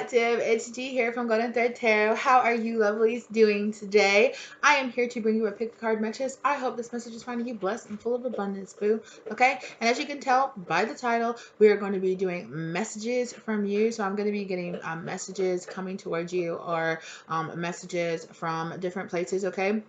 Collective. It's G here from Golden Thread Tarot. How are you lovelies doing today? I am here to bring you a pick card message. I hope this message is finding you blessed and full of abundance, boo. Okay? And as you can tell by the title, we are going to be doing messages from you. So I'm going to be getting messages coming towards you, or messages from different places, okay?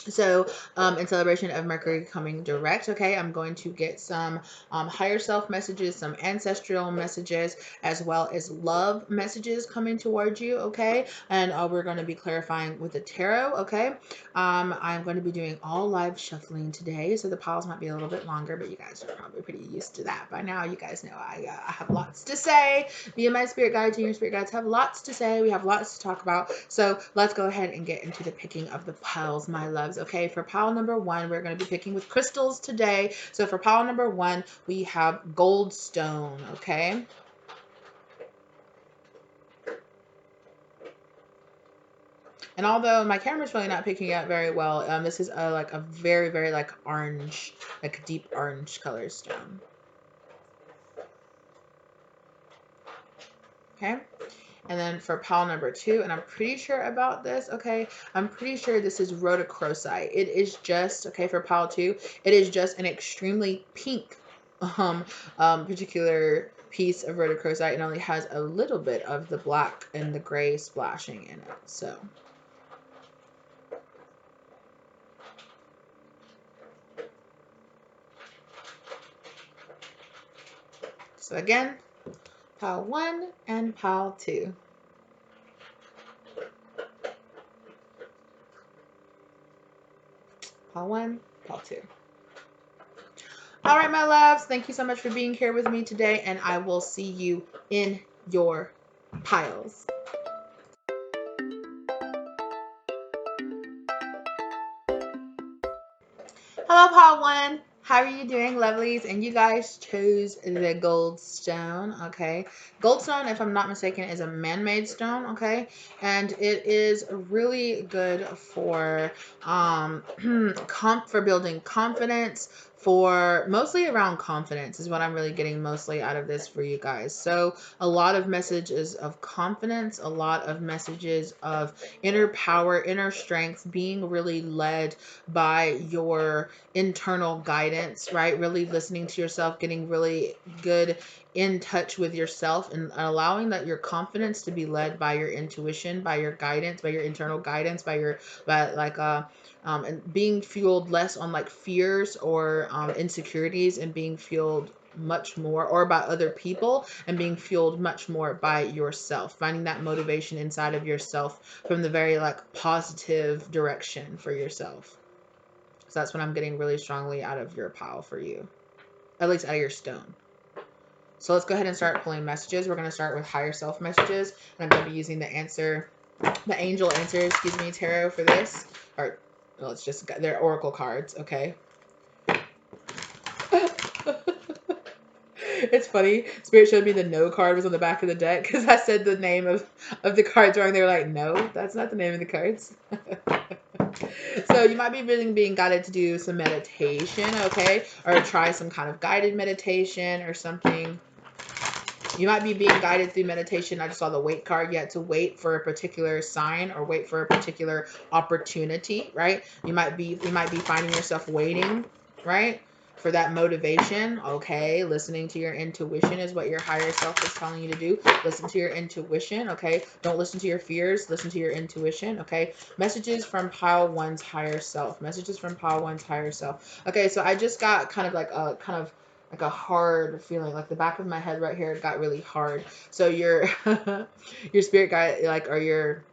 So in celebration of Mercury coming direct, okay, I'm going to get some higher self messages, some ancestral messages, as well as love messages coming towards you, okay? And we're going to be clarifying with the tarot, okay? I'm going to be doing all live shuffling today, so the piles might be a little bit longer, but you guys are probably pretty used to that by now. You guys know I have lots to say. Me and my spirit guides and your spirit guides have lots to say. We have lots to talk about. So let's go ahead and get into the picking of the piles, my loves. Okay, for pile number one, we're going to be picking with crystals today. So for pile number one, we have Goldstone, okay? And although my camera's really not picking up very well, this is like a very, very like orange, like deep orange color stone. Okay. And then for pile number two, and I'm pretty sure about this, okay, I'm pretty sure this is rhodochrosite. It is just, okay, for pile two, it is just an extremely pink particular piece of rhodochrosite, and only has a little bit of the black and the gray splashing in it. So again, pile one and pile two. Pile one, pile two. All right, my loves, thank you so much for being here with me today, and I will see you in your piles. Hello, pile one. How are you doing, lovelies? And you guys chose the Goldstone, okay? Goldstone, if I'm not mistaken, is a man-made stone, okay? And it is really good for for building confidence, for mostly around confidence is what I'm really getting mostly out of this for you guys. So a lot of messages of confidence, a lot of messages of inner power, inner strength, being really led by your internal guidance, right? Really listening to yourself, getting really good in touch with yourself, and allowing that your confidence to be led by your intuition, by your guidance, by your internal guidance, and being fueled less on like fears or insecurities, and being fueled much more, or by other people, and being fueled much more by yourself, finding that motivation inside of yourself from the very like positive direction for yourself. So that's what I'm getting really strongly out of your pile for you, at least out of your stone. So let's go ahead and start pulling messages. We're going to start with higher self messages, and I'm going to be using the angel answer, tarot for this. Or, well, it's just, they're oracle cards, okay? It's funny. Spirit showed me the no card was on the back of the deck because I said the name of the cards wrong. They were like, no, that's not the name of the cards. So you might be really being guided to do some meditation, okay? Or try some kind of guided meditation or something. You might be being guided through meditation. I just saw the wait card. You had to wait for a particular sign or wait for a particular opportunity, right? You might be finding yourself waiting, right? For that motivation, okay? Listening to your intuition is what your higher self is telling you to do. Listen to your intuition, okay? Don't listen to your fears. Listen to your intuition, okay? Messages from pile one's higher self. Messages from pile one's higher self. Okay, so I just got kind of like a hard feeling, like the back of my head right here got really hard. So your your spirit guide, like, or your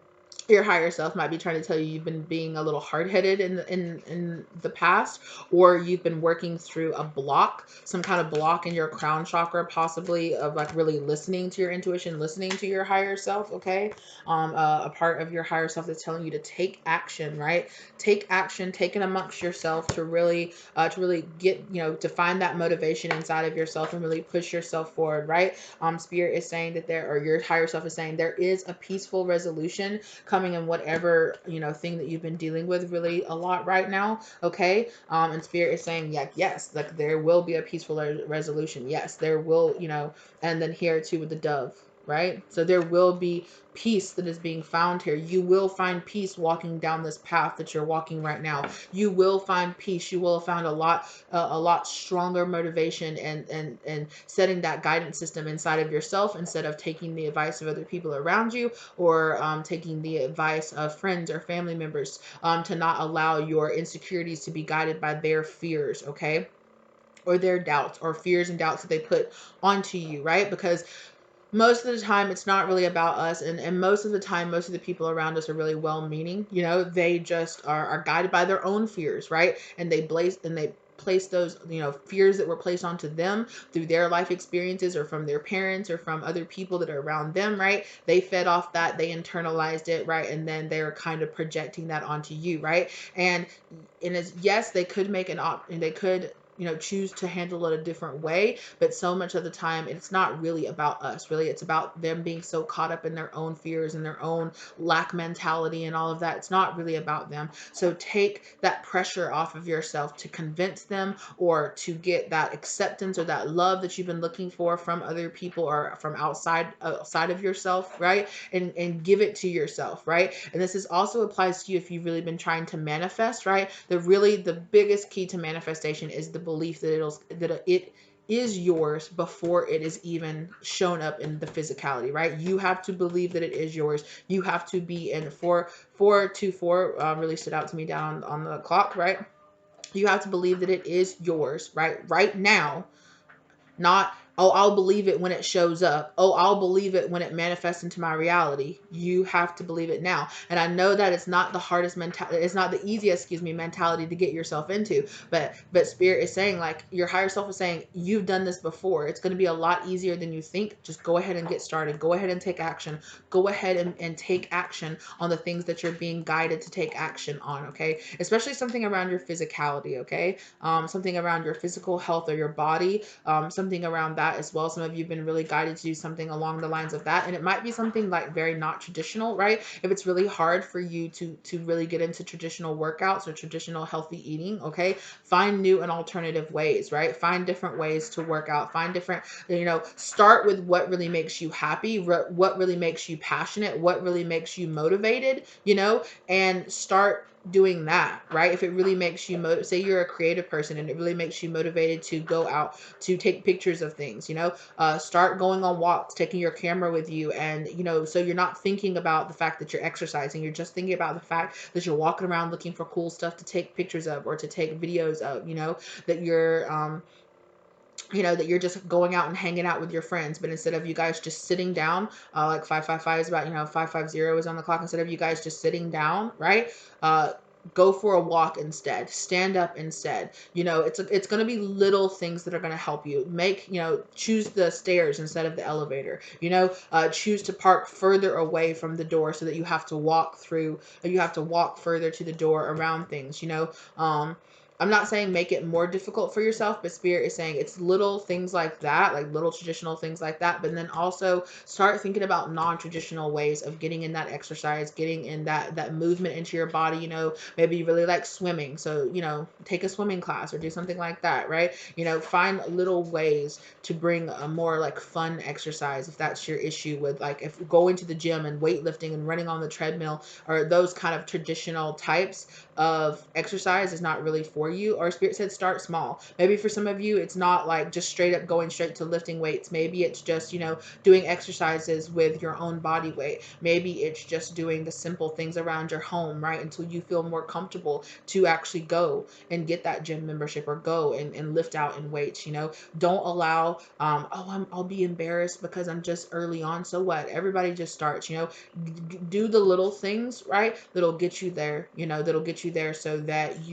higher self might be trying to tell you you've been being a little hard-headed in the past, or you've been working through a block, some kind of block in your crown chakra, possibly, of like really listening to your intuition, listening to your higher self, okay? A part of your higher self that's telling you to take action, right? Take action, take it amongst yourself to really get, to find that motivation inside of yourself and really push yourself forward, right? Spirit is saying that or your higher self is saying there is a peaceful resolution coming in whatever, thing that you've been dealing with really a lot right now, okay? And Spirit is saying, yeah, yes, like there will be a peaceful resolution. Yes, there will, and then here too with the dove. right? So there will be peace that is being found here. You will find peace walking down this path that you're walking right now. You will find peace. You will have found a lot stronger motivation and setting that guidance system inside of yourself, instead of taking the advice of other people around you, or taking the advice of friends or family members, to not allow your insecurities to be guided by their fears, okay? Or their doubts, or fears and doubts that they put onto you, right? Because most of the time it's not really about us, and most of the time most of the people around us are really well-meaning. You know, they just are guided by their own fears, right? And they place those, you know, fears that were placed onto them through their life experiences, or from their parents, or from other people that are around them, right? They fed off that, they internalized it, right? And then they're kind of projecting that onto you, right? And as, yes, they could make they could, you know, choose to handle it a different way, but so much of the time it's not really about us. Really, it's about them being so caught up in their own fears and their own lack mentality and all of that. It's not really about them. So take that pressure off of yourself to convince them, or to get that acceptance or that love that you've been looking for from other people, or from outside of yourself, right? And give it to yourself, right? And this is also applies to you if you've really been trying to manifest, right? The biggest key to manifestation is the belief that it is yours before it is even shown up in the physicality, right? You have to believe that it is yours. You have to be in 424 really stood out to me down on the clock, right? You have to believe that it is yours, right now. Not, oh, I'll believe it when it shows up. Oh, I'll believe it when it manifests into my reality. You have to believe it now. And I know that it's not the hardest mentality, it's not the easiest, mentality to get yourself into. But Spirit is saying, like, your higher self is saying, you've done this before. It's going to be a lot easier than you think. Just go ahead and get started. Go ahead and take action. Go ahead and take action on the things that you're being guided to take action on, okay? Especially something around your physicality, okay? Something around your physical health or your body, something around that as well. Some of you have been really guided to do something along the lines of that, and it might be something like very not traditional, right? If it's really hard for you to really get into traditional workouts or traditional healthy eating, okay, find new and alternative ways, right? Find different ways to work out. Find different, start with what really makes you happy, what really makes you passionate, what really makes you motivated, and start doing that, right? If it really makes you say you're a creative person and it really makes you motivated to go out to take pictures of things, start going on walks, taking your camera with you, and so you're not thinking about the fact that you're exercising, you're just thinking about the fact that you're walking around looking for cool stuff to take pictures of or to take videos of, that you're that you're just going out and hanging out with your friends. But instead of you guys just sitting down, like 555 is about, 550 is on the clock. Instead of you guys just sitting down, right? Go for a walk instead. Stand up instead. It's going to be little things that are going to help you. Choose the stairs instead of the elevator. Choose to park further away from the door so that you have to walk through, or you have to walk further to the door around things. I'm not saying make it more difficult for yourself, but Spirit is saying it's little things like that, like little traditional things like that. But then also start thinking about non-traditional ways of getting in that exercise, getting in that movement into your body. Maybe you really like swimming. So, take a swimming class or do something like that, right? Find little ways to bring a more like fun exercise if that's your issue with, like, if going to the gym and weightlifting and running on the treadmill or those kind of traditional types of exercise is not really for you. Or Spirit said start small. Maybe for some of you it's not like just straight up going straight to lifting weights. Maybe it's just doing exercises with your own body weight. Maybe it's just doing the simple things around your home, right, until you feel more comfortable to actually go and get that gym membership or go and lift out in weights. Don't allow I'll be embarrassed because I'm just early on. So what? Everybody just starts. Do the little things, right, that'll get you there. That'll get you there so that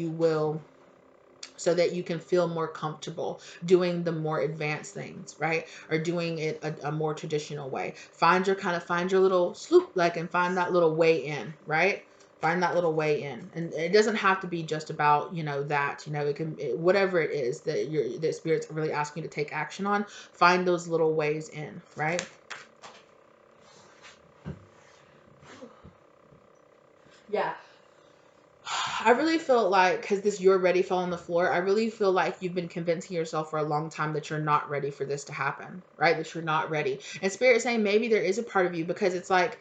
you can feel more comfortable doing the more advanced things, right? Or doing it a more traditional way. Find your little sloop, like, and find that little way in, right? Find that little way in. And it doesn't have to be just about, that, it can, whatever it is that Spirit's really asking you to take action on, find those little ways in, right? Yeah. I really feel like, because this "you're ready" fell on the floor, I really feel like you've been convincing yourself for a long time that you're not ready for this to happen, right? That you're not ready. And Spirit saying maybe there is a part of you, because it's like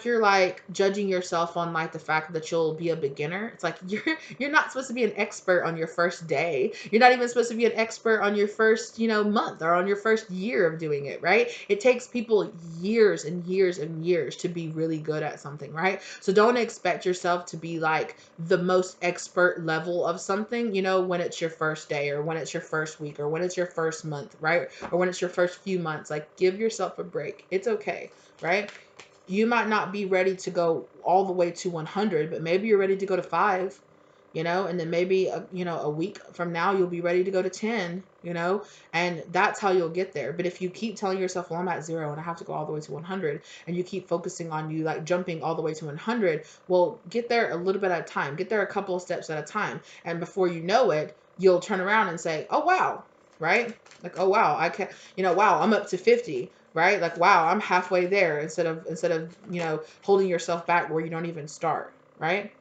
you're like judging yourself on like the fact that you'll be a beginner. It's like you're not supposed to be an expert on your first day. You're not even supposed to be an expert on your first, month or on your first year of doing it, right? It takes people years and years and years to be really good at something, right? So don't expect yourself to be like the most expert level of something, when it's your first day or when it's your first week or when it's your first month, right? Or when it's your first few months. Like, give yourself a break. It's okay, right? You might not be ready to go all the way to 100, but maybe you're ready to go to 5, and then maybe a week from now you'll be ready to go to 10, and that's how you'll get there. But if you keep telling yourself, well, I'm at 0 and I have to go all the way to 100, and you keep focusing on you like jumping all the way to 100, well, get there a little bit at a time, get there a couple of steps at a time, and before you know it, you'll turn around and say, oh wow, right? Like, oh wow, I can, wow, I'm up to 50, right? Like, wow, I'm halfway there, instead of holding yourself back where you don't even start, right?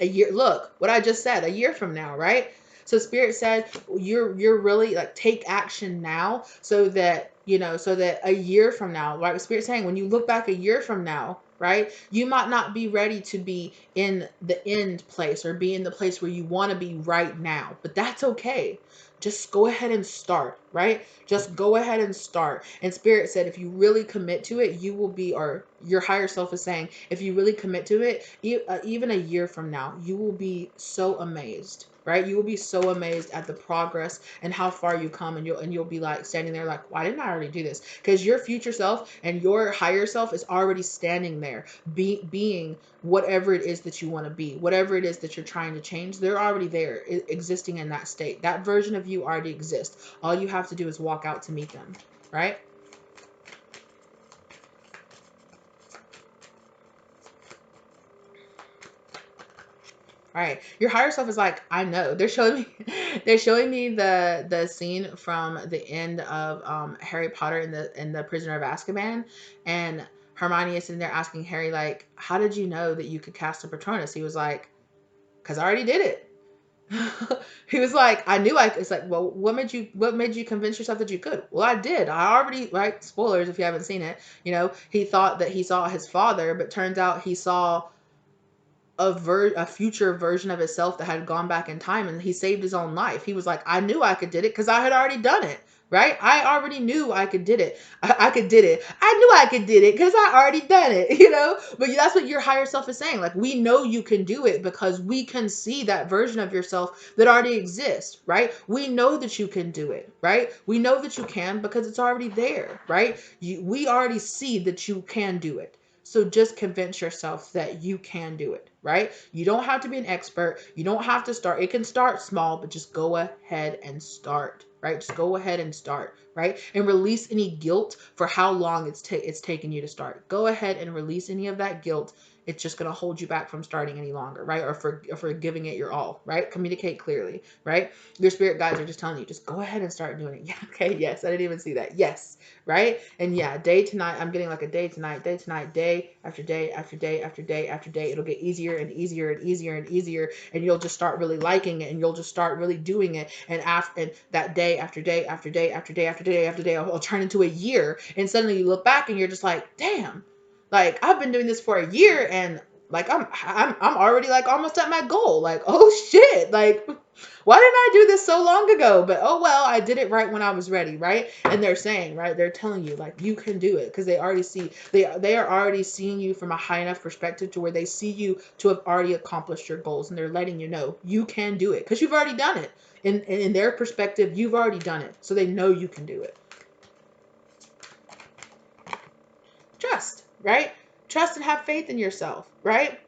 A year, look what I just said, a year from now, right? So Spirit said you're really like, take action now, so that so that a year from now, right? Spirit saying when you look back a year from now, right, you might not be ready to be in the end place or be in the place where you want to be right now, but that's okay. Just go ahead and start, right? Just go ahead and start. And Spirit said, if you really commit to it, you will be, or your higher self is saying, if you really commit to it, even a year from now, you will be so amazed, right? You will be so amazed at the progress and how far you come, and you'll be like standing there like, why didn't I already do this? Because your future self and your higher self is already standing there, being whatever it is that you want to be, whatever it is that you're trying to change. They're already there, existing in that state. That version of you already exists. All you have to do is walk out to meet them, right? All right, your higher self is like, I know. They're showing me, they're showing me the scene from the end of Harry Potter in the Prisoner of Azkaban, and Hermione is sitting there asking Harry like, how did you know that you could cast a Patronus? He was like, because I already did it. He was like, I knew I. It's like, well, what made you convince yourself that you could? Well, I did. I already, right? Spoilers if you haven't seen it. He thought that he saw his father, but turns out he saw a future version of himself that had gone back in time, and he saved his own life. He was like, I knew I could did it because I had already done it, right? I already knew I could did it. I could did it. I knew I could did it because I already done it, But that's what your higher self is saying. Like, we know you can do it because we can see that version of yourself that already exists, right? We know that you can do it, right? We know that you can because it's already there, right? We already see that you can do it. So just convince yourself that you can do it, right? You don't have to be an expert. You don't have to start. It can start small, but just go ahead and start, right? Just go ahead and start, right? And release any guilt for how long it's taken you to start. Go ahead and release any of that guilt. It's just going to hold you back from starting any longer, right? Or for giving it your all, right? Communicate clearly, right? Your spirit guides are just telling you, just go ahead and start doing it. Yeah, okay, yes, I didn't even see that. Yes, right? And yeah, day to night, I'm getting like a day to night, day after day after day after day after day. It'll get easier and easier and easier and easier, and you'll just start really liking it, and you'll just start really doing it. And that day after day after day after day after day after day, will turn into a year, and suddenly you look back and you're just like, damn, like I've been doing this for a year, and like I'm already like almost at my goal. Like, oh shit, like why didn't I do this so long ago? But oh well, I did it right when I was ready, right? And they're saying, right, they're telling you like you can do it because they already see they are already seeing you from a high enough perspective to where they see you to have already accomplished your goals, and they're letting you know you can do it because you've already done it. In their perspective, you've already done it, so they know you can do it. Trust, right? Trust and have faith in yourself, right?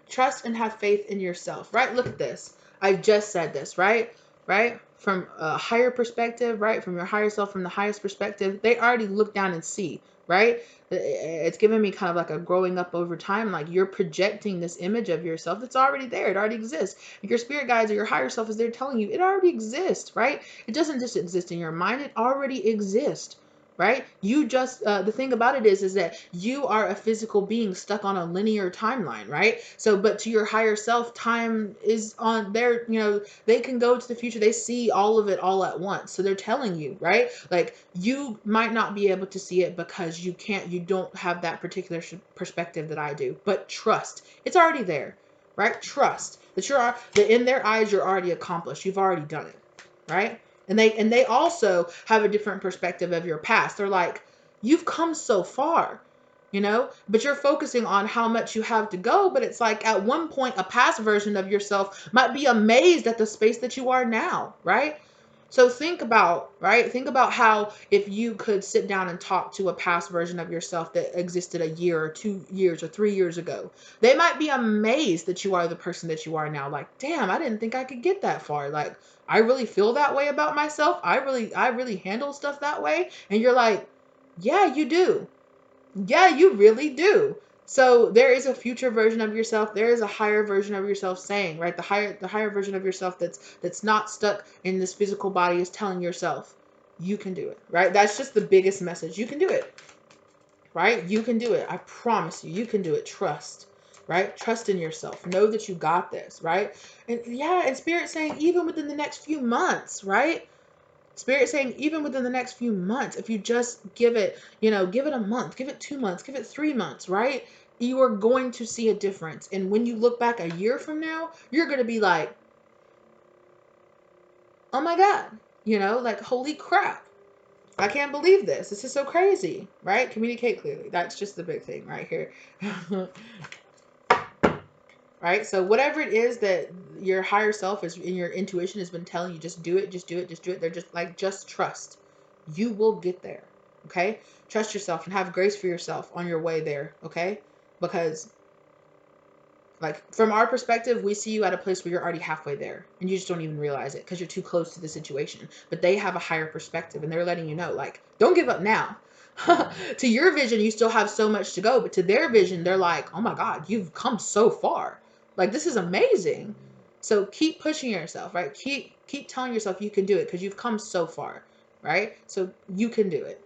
Trust and have faith in yourself, right? Look at this. I just said this, right? Right? From a higher perspective, right? From your higher self, from the highest perspective, they already look down and see, right? It's giving me kind of like a growing up over time. Like you're projecting this image of yourself that's already there. It already exists. Your spirit guides or your higher self is there telling you it already exists, right? It doesn't just exist in your mind. It already exists. right? You just the thing about it is that you are a physical being stuck on a linear timeline, right? So but to your higher self, time is on their, you know, they can go to the future, they see all of it all at once, so they're telling you, right? Like you might not be able to see it because you don't have that particular perspective that I do, but trust, it's already there, right? Trust that that in their eyes you're already accomplished, you've already done it, right? And they also have a different perspective of your past. They're like, you've come so far, you know, but you're focusing on how much you have to go. But it's like at one point, a past version of yourself might be amazed at the space that you are now, right? So think about, right? Think about how if you could sit down and talk to a past version of yourself that existed a year or 2 years or 3 years ago. They might be amazed that you are the person that you are now. Like, damn, I didn't think I could get that far. Like, I really feel that way about myself. I really handle stuff that way. And you're like, yeah, you do. Yeah, you really do. So there is a future version of yourself. There is a higher version of yourself saying, right? The higher version of yourself that's not stuck in this physical body is telling yourself, you can do it, right? That's just the biggest message. You can do it, right? You can do it. I promise you, you can do it. Trust, right? Trust in yourself. Know that you got this, right? And yeah, and Spirit saying even within the next few months, right? Spirit saying even within the next few months, if you just give it, give it a month, give it 2 months, give it 3 months, right? You are going to see a difference. And when you look back a year from now, you're going to be like, oh my God, like, holy crap. I can't believe this. This is so crazy, right? Communicate clearly. That's just the big thing right here. Right? So whatever it is that your higher self is in your intuition has been telling you, just do it, just do it, just do it. They're just like, just trust. You will get there. Okay? Trust yourself and have grace for yourself on your way there. Okay? Because like from our perspective, we see you at a place where you're already halfway there and you just don't even realize it because you're too close to the situation. But they have a higher perspective and they're letting you know, like, don't give up now. To your vision, you still have so much to go, but to their vision, they're like, oh my God, you've come so far. Like, this is amazing. So keep pushing yourself, right? Keep telling yourself you can do it because you've come so far, right? So you can do it.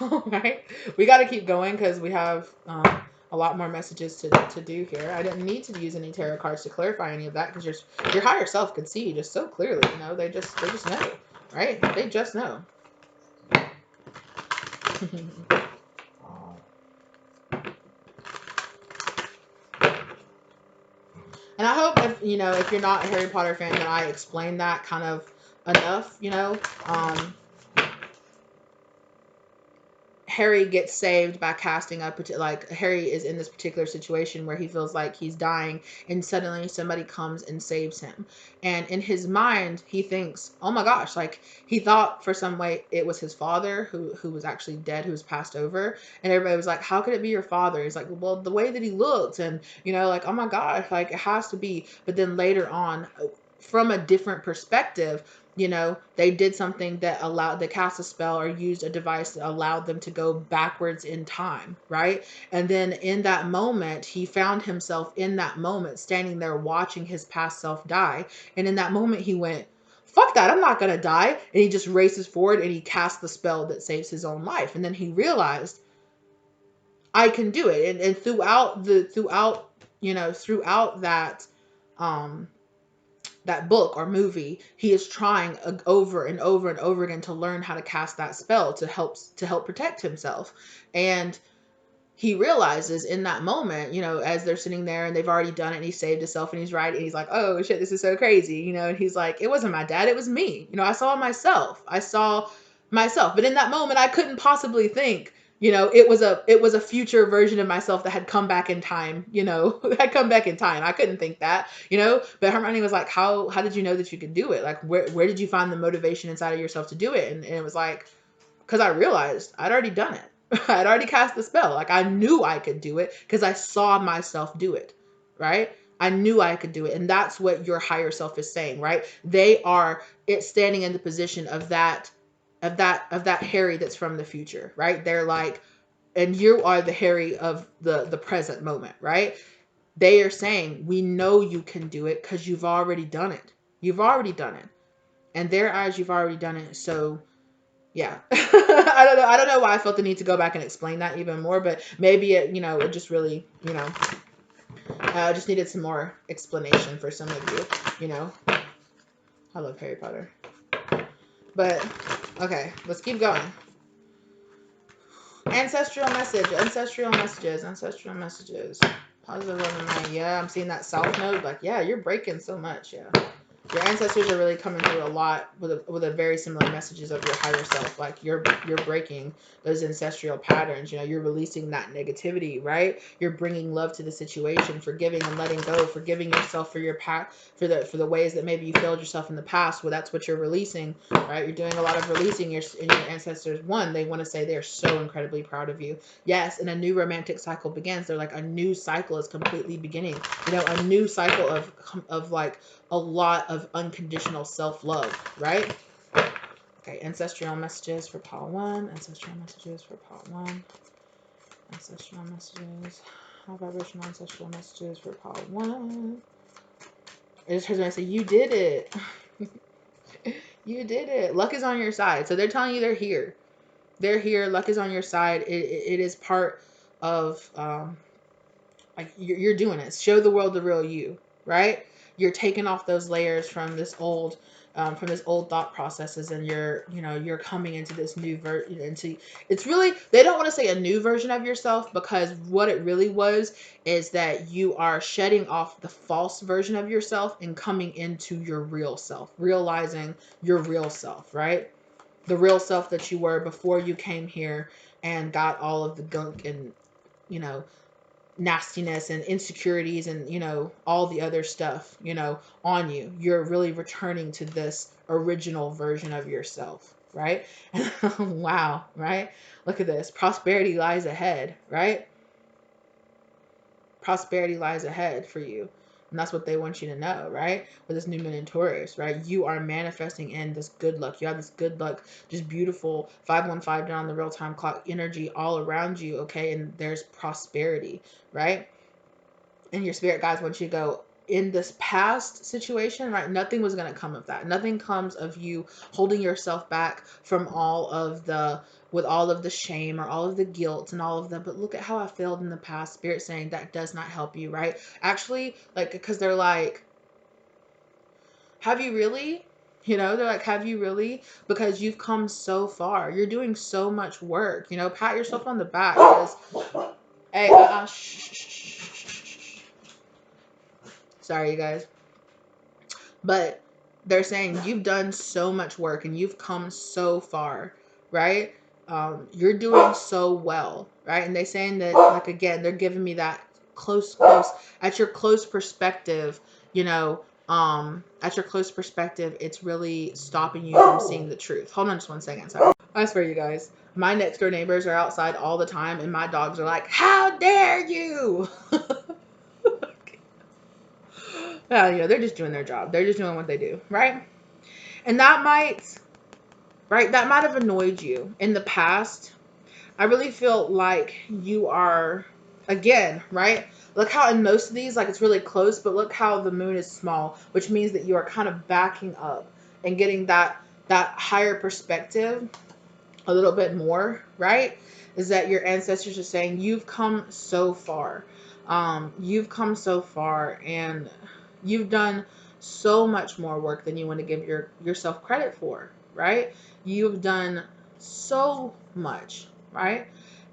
All right, we got to keep going because we have a lot more messages to do here. I didn't need to use any tarot cards to clarify any of that because your higher self can see just so clearly. They just know, right? They just know. And I hope if you're not a Harry Potter fan, that I explained that kind of enough. Harry gets saved by casting Harry is in this particular situation where he feels like he's dying and suddenly somebody comes and saves him. And in his mind, he thinks, oh my gosh, like he thought for some way it was his father who was actually dead, who was passed over. And everybody was like, how could it be your father? He's like, well, the way that he looked and, like, oh my gosh, like it has to be. But then later on, from a different perspective, they did something that allowed they cast a spell or used a device that allowed them to go backwards in time, right? And then in that moment, he found himself in that moment standing there watching his past self die. And in that moment, he went, fuck that, I'm not gonna die. And he just races forward and he casts the spell that saves his own life. And then he realized, I can do it. And throughout that book or movie, he is trying over and over and over again to learn how to cast that spell to help protect himself. And he realizes in that moment, as they're sitting there and they've already done it and he saved himself and he's right and he's like, oh shit, this is so crazy, and he's like, it wasn't my dad, it was me. I saw myself. But in that moment, I couldn't possibly think, it was a future version of myself that had come back in time, had come back in time. I couldn't think that, but Hermione was like, how did you know that you could do it? Like, where did you find the motivation inside of yourself to do it? And it was like, because I realized I'd already done it. I'd already cast the spell. Like, I knew I could do it because I saw myself do it, right? I knew I could do it. And that's what your higher self is saying, right? It's standing in the position of that Harry that's from the future, right? They're like, and you are the Harry of the present moment, right? They are saying, we know you can do it because you've already done it. You've already done it. And their eyes, you've already done it. So Yeah. I don't know why I felt the need to go back and explain that even more, but maybe it, you know, it just really, you know, just needed some more explanation for some of you, you know. I love Harry Potter. But okay, let's keep going. Ancestral message, ancestral messages, ancestral messages. Positive love and light. Yeah, I'm seeing that south node. Like, yeah, you're breaking so much. Yeah. Your ancestors are really coming through a lot with a very similar messages of your higher self. Like you're breaking those ancestral patterns. You know, you're releasing that negativity, right? You're bringing love to the situation, forgiving and letting go, forgiving yourself for your for the ways that maybe you failed yourself in the past. Well, that's what you're releasing, right? You're doing a lot of releasing in your ancestors. One, they want to say they're so incredibly proud of you. Yes, and a new romantic cycle begins. They're like a new cycle is completely beginning. You know, a new cycle of like a lot of unconditional self-love, right? Okay, ancestral messages for part 1, ancestral messages for part 1, ancestral messages, high vibrational ancestral messages for part 1. It just heard me say, you did it. You did it. Luck is on your side. So they're telling you they're here. They're here. Luck is on your side. It is part of, like, you're doing it. Show the world the real you, right? You're taking off those layers from this old thought processes, and you're coming into this new into, it's really, they don't want to say a new version of yourself, because what it really was is that you are shedding off the false version of yourself and coming into your real self, realizing your real self, right? The real self that you were before you came here and got all of the gunk and, you know, nastiness and insecurities and, you know, all the other stuff, you know, on you. You're really returning to this original version of yourself, right? Wow, right? Look at this. Prosperity lies ahead, right? Prosperity lies ahead for you. And that's what they want you to know, right? With this new moon in Taurus, right? You are manifesting in this good luck. You have this good luck, just beautiful 515 down the real time clock energy all around you, okay? And there's prosperity, right? And your spirit guides want you to go, in this past situation, right? Nothing was going to come of that. Nothing comes of you holding yourself back from with all of the shame or all of the guilt and all of that. But look at how I failed in the past. Spirit saying that does not help you, right? Actually, like, because they're like, have you really? You know, they're like, have you really? Because you've come so far. You're doing so much work. You know, pat yourself on the back. Because, hey, sorry, you guys. But they're saying you've done so much work and you've come so far, right? You're doing so well, right? And they're saying that, like, again, they're giving me that close, at your close perspective, you know, at your close perspective, it's really stopping you from seeing the truth. Hold on just 1 second. Sorry. I swear, you guys, my next door neighbors are outside all the time and my dogs are like, how dare you? Well, you know, they're just doing their job. They're just doing what they do, right? And that might, right, that might have annoyed you in the past. I really feel like you are, again, right? Look how in most of these, like, it's really close, but look how the moon is small, which means that you are kind of backing up and getting that higher perspective a little bit more, right? Is that your ancestors are saying you've come so far. You've come so far and you've done so much more work than you want to give yourself credit for, right? You've done so much, right?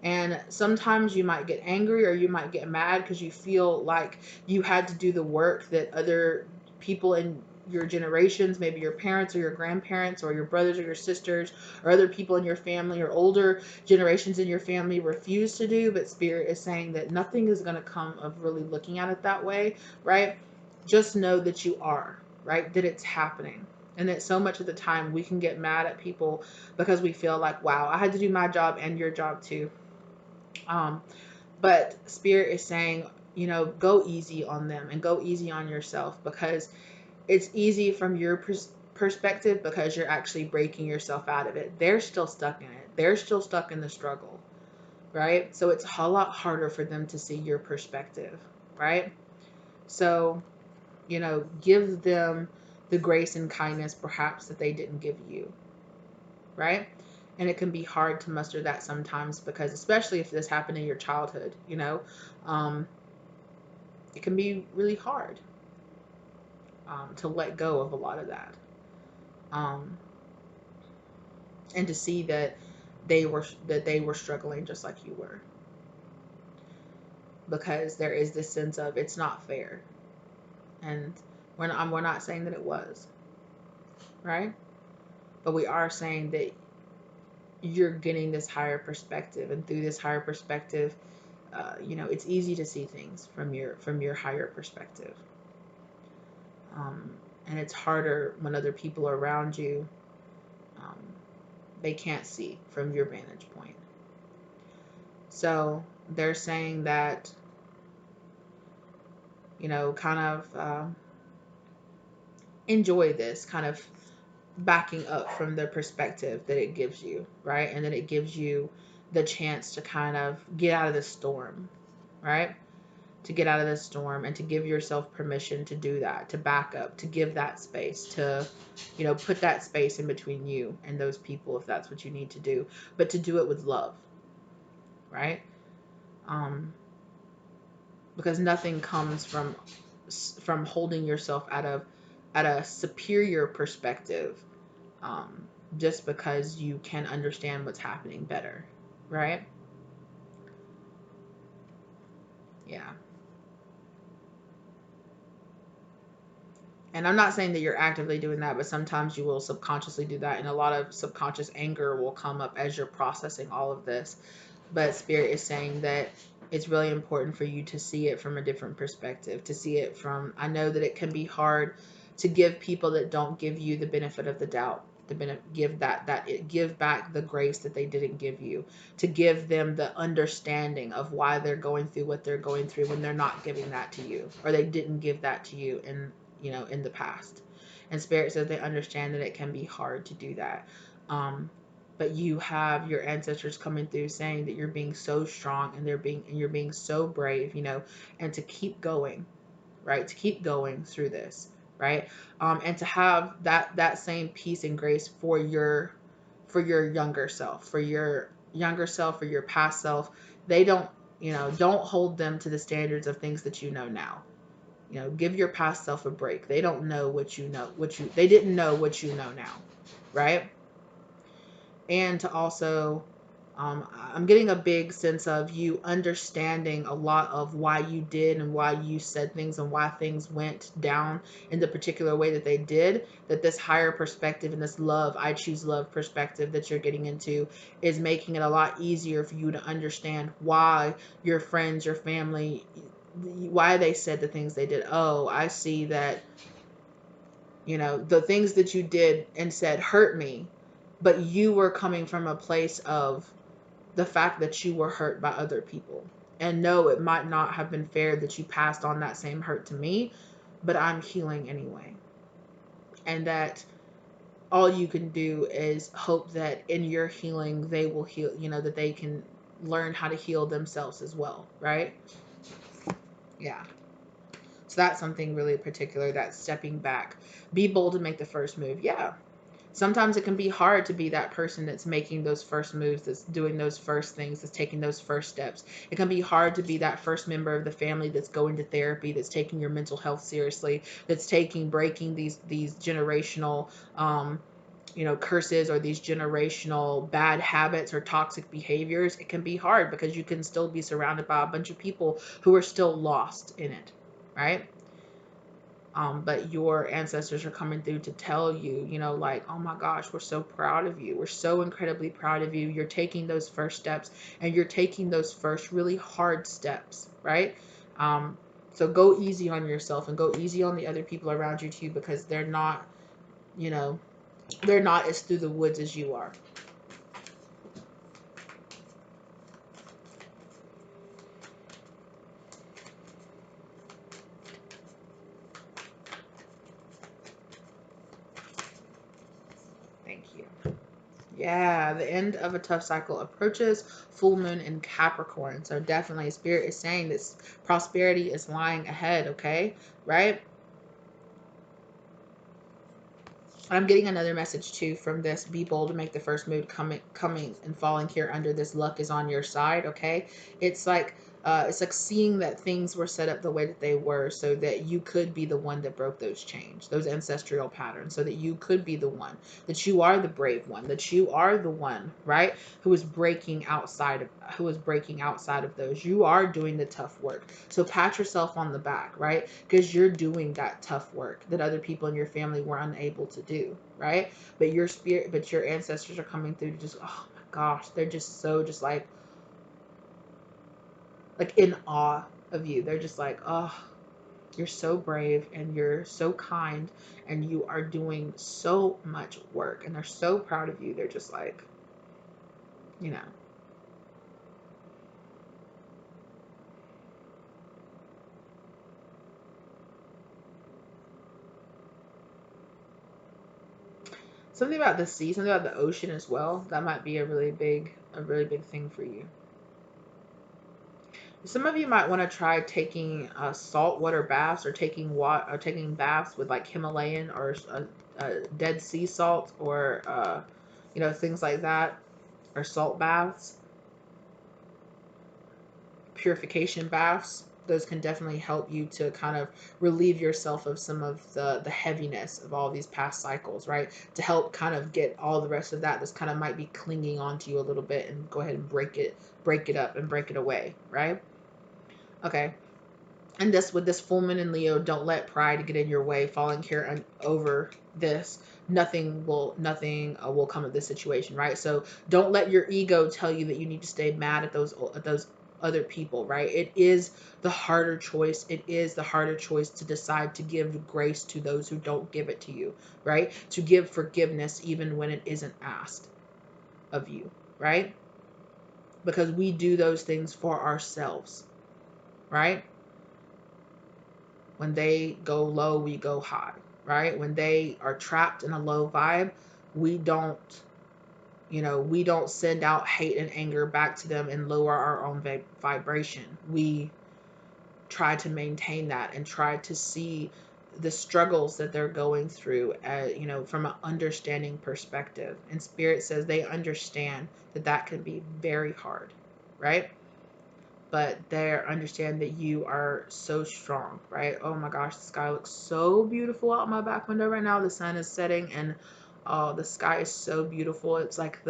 And sometimes you might get angry or you might get mad because you feel like you had to do the work that other people in your generations, maybe your parents or your grandparents or your brothers or your sisters or other people in your family or older generations in your family refuse to do. But Spirit is saying that nothing is going to come of really looking at it that way, right? Just know that you are, right? That it's happening. And that so much of the time we can get mad at people because we feel like, wow, I had to do my job and your job too. But Spirit is saying, you know, go easy on them and go easy on yourself, because it's easy from your perspective because you're actually breaking yourself out of it. They're still stuck in it. They're still stuck in the struggle, right? So it's a lot harder for them to see your perspective, right? So, you know, give them the grace and kindness perhaps that they didn't give you, right? And it can be hard to muster that sometimes, because especially if this happened in your childhood, you know, it can be really hard to let go of a lot of that. And to see that they were struggling just like you were, because there is this sense of it's not fair. And we're not saying that it was, right? But we are saying that you're getting this higher perspective, and through this higher perspective, you know, it's easy to see things from your higher perspective. And it's harder when other people around you, they can't see from your vantage point. So they're saying that, you know, kind of enjoy this kind of backing up from the perspective that it gives you, right? And that it gives you the chance to kind of get out of the storm, right? To get out of the storm, and to give yourself permission to do that, to back up, to give that space, to, you know, put that space in between you and those people if that's what you need to do, but to do it with love, right? Because nothing comes from holding yourself at a superior perspective, just because you can understand what's happening better, right? Yeah. And I'm not saying that you're actively doing that, but sometimes you will subconsciously do that. And a lot of subconscious anger will come up as you're processing all of this. But Spirit is saying that it's really important for you to see it from a different perspective, to see it from, I know that it can be hard to give people that don't give you the benefit of the doubt, give give back the grace that they didn't give you, to give them the understanding of why they're going through what they're going through when they're not giving that to you, or they didn't give that to you in the past. And Spirit says they understand that it can be hard to do that. But you have your ancestors coming through saying that you're being so strong, and you're being so brave, and to keep going, right? To keep going through this, right? And to have that same peace and grace for your younger self, for your past self. They don't hold them to the standards of things that you know now. Give your past self a break. They don't know they didn't know what you know now, right? And to also, I'm getting a big sense of you understanding a lot of why you did and why you said things and why things went down in the particular way that they did. That this higher perspective and this love, I choose love perspective that you're getting into is making it a lot easier for you to understand why your friends, your family, why they said the things they did. Oh, I see that, the things that you did and said hurt me, but you were coming from a place of the fact that you were hurt by other people. And no, it might not have been fair that you passed on that same hurt to me, but I'm healing anyway. And that all you can do is hope that in your healing, they will heal, that they can learn how to heal themselves as well, right? Yeah. So that's something really particular, that stepping back. Be bold and make the first move. Yeah. Sometimes it can be hard to be that person that's making those first moves, that's doing those first things, that's taking those first steps. It can be hard to be that first member of the family that's going to therapy, that's taking your mental health seriously, that's breaking these generational, curses, or these generational bad habits or toxic behaviors. It can be hard because you can still be surrounded by a bunch of people who are still lost in it, right? But your ancestors are coming through to tell you, like, oh my gosh, we're so proud of you. We're so incredibly proud of you. You're taking those first steps, and you're taking those first really hard steps, right? So go easy on yourself, and go easy on the other people around you too, because they're not as through the woods as you are. Thank you. Yeah, the end of a tough cycle approaches. Full moon in Capricorn. So definitely Spirit is saying this prosperity is lying ahead, okay? Right? I'm getting another message too from this. Be bold to make the first move. Coming and falling here under this. Luck is on your side. Okay. It's like seeing that things were set up the way that they were so that you could be the one that broke those chains, those ancestral patterns, so that you could be the one, that you are the brave one, that you are the one, right? Who is breaking outside of those. You are doing the tough work. So pat yourself on the back, right? Because you're doing that tough work that other people in your family were unable to do, right? But your ancestors are coming through to just, oh my gosh, they're just so just like in awe of you. They're just like, oh, you're so brave and you're so kind and you are doing so much work and they're so proud of you. They're just like, you know. Something about the sea, something about the ocean as well. That might be a really big thing for you. Some of you might want to try taking saltwater baths or taking baths with like Himalayan or Dead Sea salt or things like that, or salt baths, purification baths. Those can definitely help you to kind of relieve yourself of some of the heaviness of all these past cycles, right? To help kind of get all the rest of that that's kind of might be clinging onto you a little bit and go ahead and break it up and break it away, right? Okay. And this, with this full moon in Leo, don't let pride get in your way. Falling here and over this, nothing will come of this situation, right? So don't let your ego tell you that you need to stay mad at those other people, right? It is the harder choice. It is the harder choice to decide to give grace to those who don't give it to you, right? To give forgiveness even when it isn't asked of you, right? Because we do those things for ourselves, right? When they go low, we go high, right? When they are trapped in a low vibe, we don't send out hate and anger back to them and lower our own vibration. We try to maintain that and try to see the struggles that they're going through, from an understanding perspective. And Spirit says they understand that can be very hard, right? But they understand that you are so strong, right? Oh my gosh, the sky looks so beautiful out my back window right now. The sun is setting and the sky is so beautiful. It's like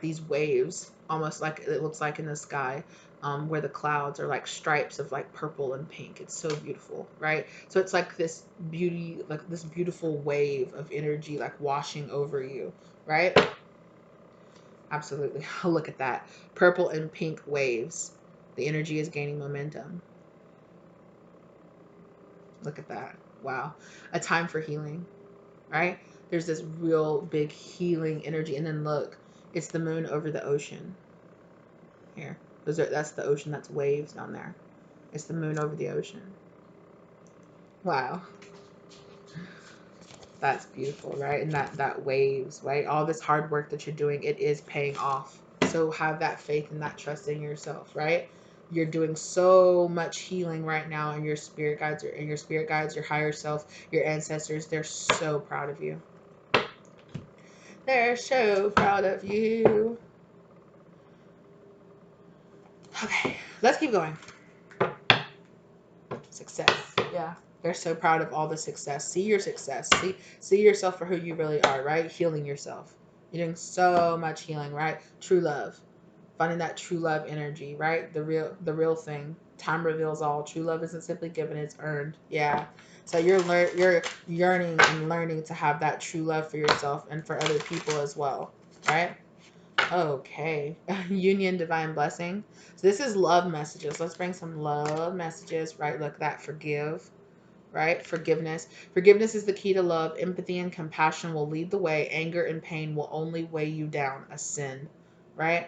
these waves, almost like it looks like in the sky, where the clouds are like stripes of like purple and pink. It's so beautiful, right? So it's like this beautiful wave of energy like washing over you, right? Absolutely. Look at that. Purple and pink waves. The energy is gaining momentum. Look at that. Wow. A time for healing, right? There's this real big healing energy. And then look, it's the moon over the ocean. Here. That's the ocean. That's waves down there. It's the moon over the ocean. Wow. That's beautiful, right? And that waves, right? All this hard work that you're doing, it is paying off. So have that faith and that trust in yourself, right? You're doing so much healing right now, and your spirit guides, your higher self, your ancestors, they're so proud of you. They're so proud of you. Okay, let's keep going. Success. Yeah. They're so proud of all the success. See your success. See yourself for who you really are, right? Healing yourself. You're doing so much healing, right? True love. Finding that true love energy, right? The real thing. Time reveals all. True love isn't simply given, it's earned. Yeah. So you're yearning and learning to have that true love for yourself and for other people as well, right? Okay. Union, divine blessing. So this is love messages. Let's bring some love messages, right? Look, that forgive, right? Forgiveness. Forgiveness is the key to love. Empathy and compassion will lead the way. Anger and pain will only weigh you down. Ascend, right?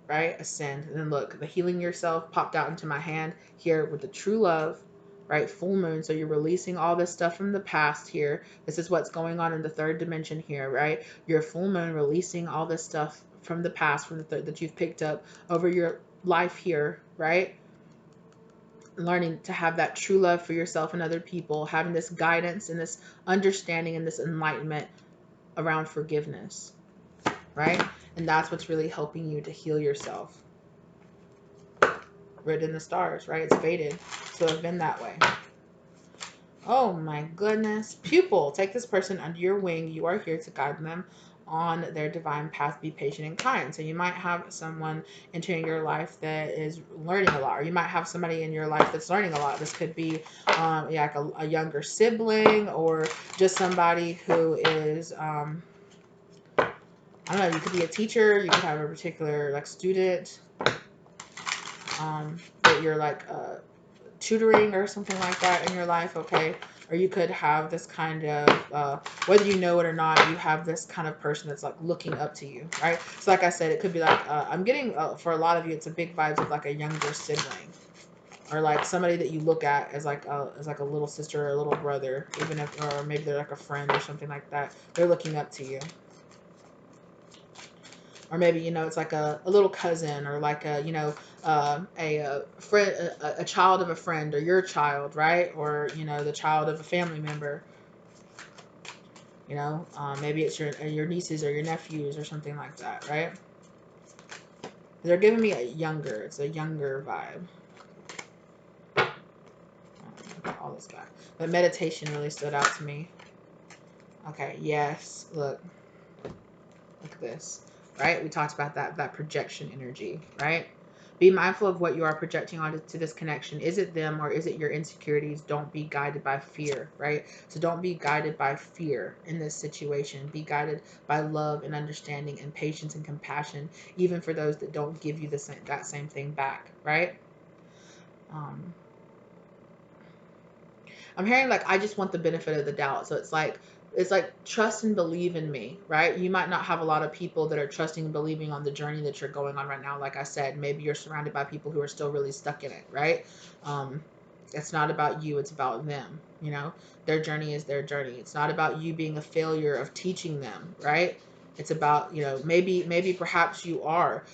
Right? Ascend. And then look, the healing yourself popped out into my hand here with the true love, right? Full moon. So you're releasing all this stuff from the past here. This is what's going on in the third dimension here, right? Your full moon releasing all this stuff from the past, from the that you've picked up over your life here, right? learning to have that true love for yourself and other people, having this guidance and this understanding and this enlightenment around forgiveness, right? And that's what's really helping you to heal yourself. Written in the stars, right? It's fated. So it's been that way. Oh my goodness. Pupil, take this person under your wing. You are here to guide them on their divine path. Be patient and kind. So you might have someone entering your life that is learning a lot, or you might have somebody in your life that's learning a lot. This could be like a younger sibling, or just somebody who is I don't know, you could be a teacher, you could have a particular like student that you're like tutoring or something like that in your life, okay? Or you could have this kind of, whether you know it or not, you have this kind of person that's like looking up to you, right? So like I said, it could be like, I'm getting, for a lot of you, it's a big vibes of like a younger sibling. Or like somebody that you look at as like a little sister or a little brother, even if, or maybe they're like a friend or something like that. They're looking up to you. Or maybe, you know, it's like a little cousin, or like a, you know, a friend, a child of a friend, or your child, right? Or, you know, the child of a family member. You know, maybe it's your nieces or your nephews or something like that, right? They're giving me a younger, it's a younger vibe. All this back. But meditation really stood out to me. Okay, yes, look at this, right? We talked about that projection energy, right? Be mindful of what you are projecting onto this connection. Is it them or is it your insecurities? Don't be guided by fear, right? So don't be guided by fear in this situation. Be guided by love and understanding and patience and compassion, even for those that don't give you that same thing back, right? I'm hearing like, I just want the benefit of the doubt. So it's like trust and believe in me, right? You might not have a lot of people that are trusting and believing on the journey that you're going on right now. Like I said, maybe you're surrounded by people who are still really stuck in it, right? It's not about you, it's about them. You know, their journey is their journey. It's not about you being a failure of teaching them, right? It's about, you know, maybe perhaps you are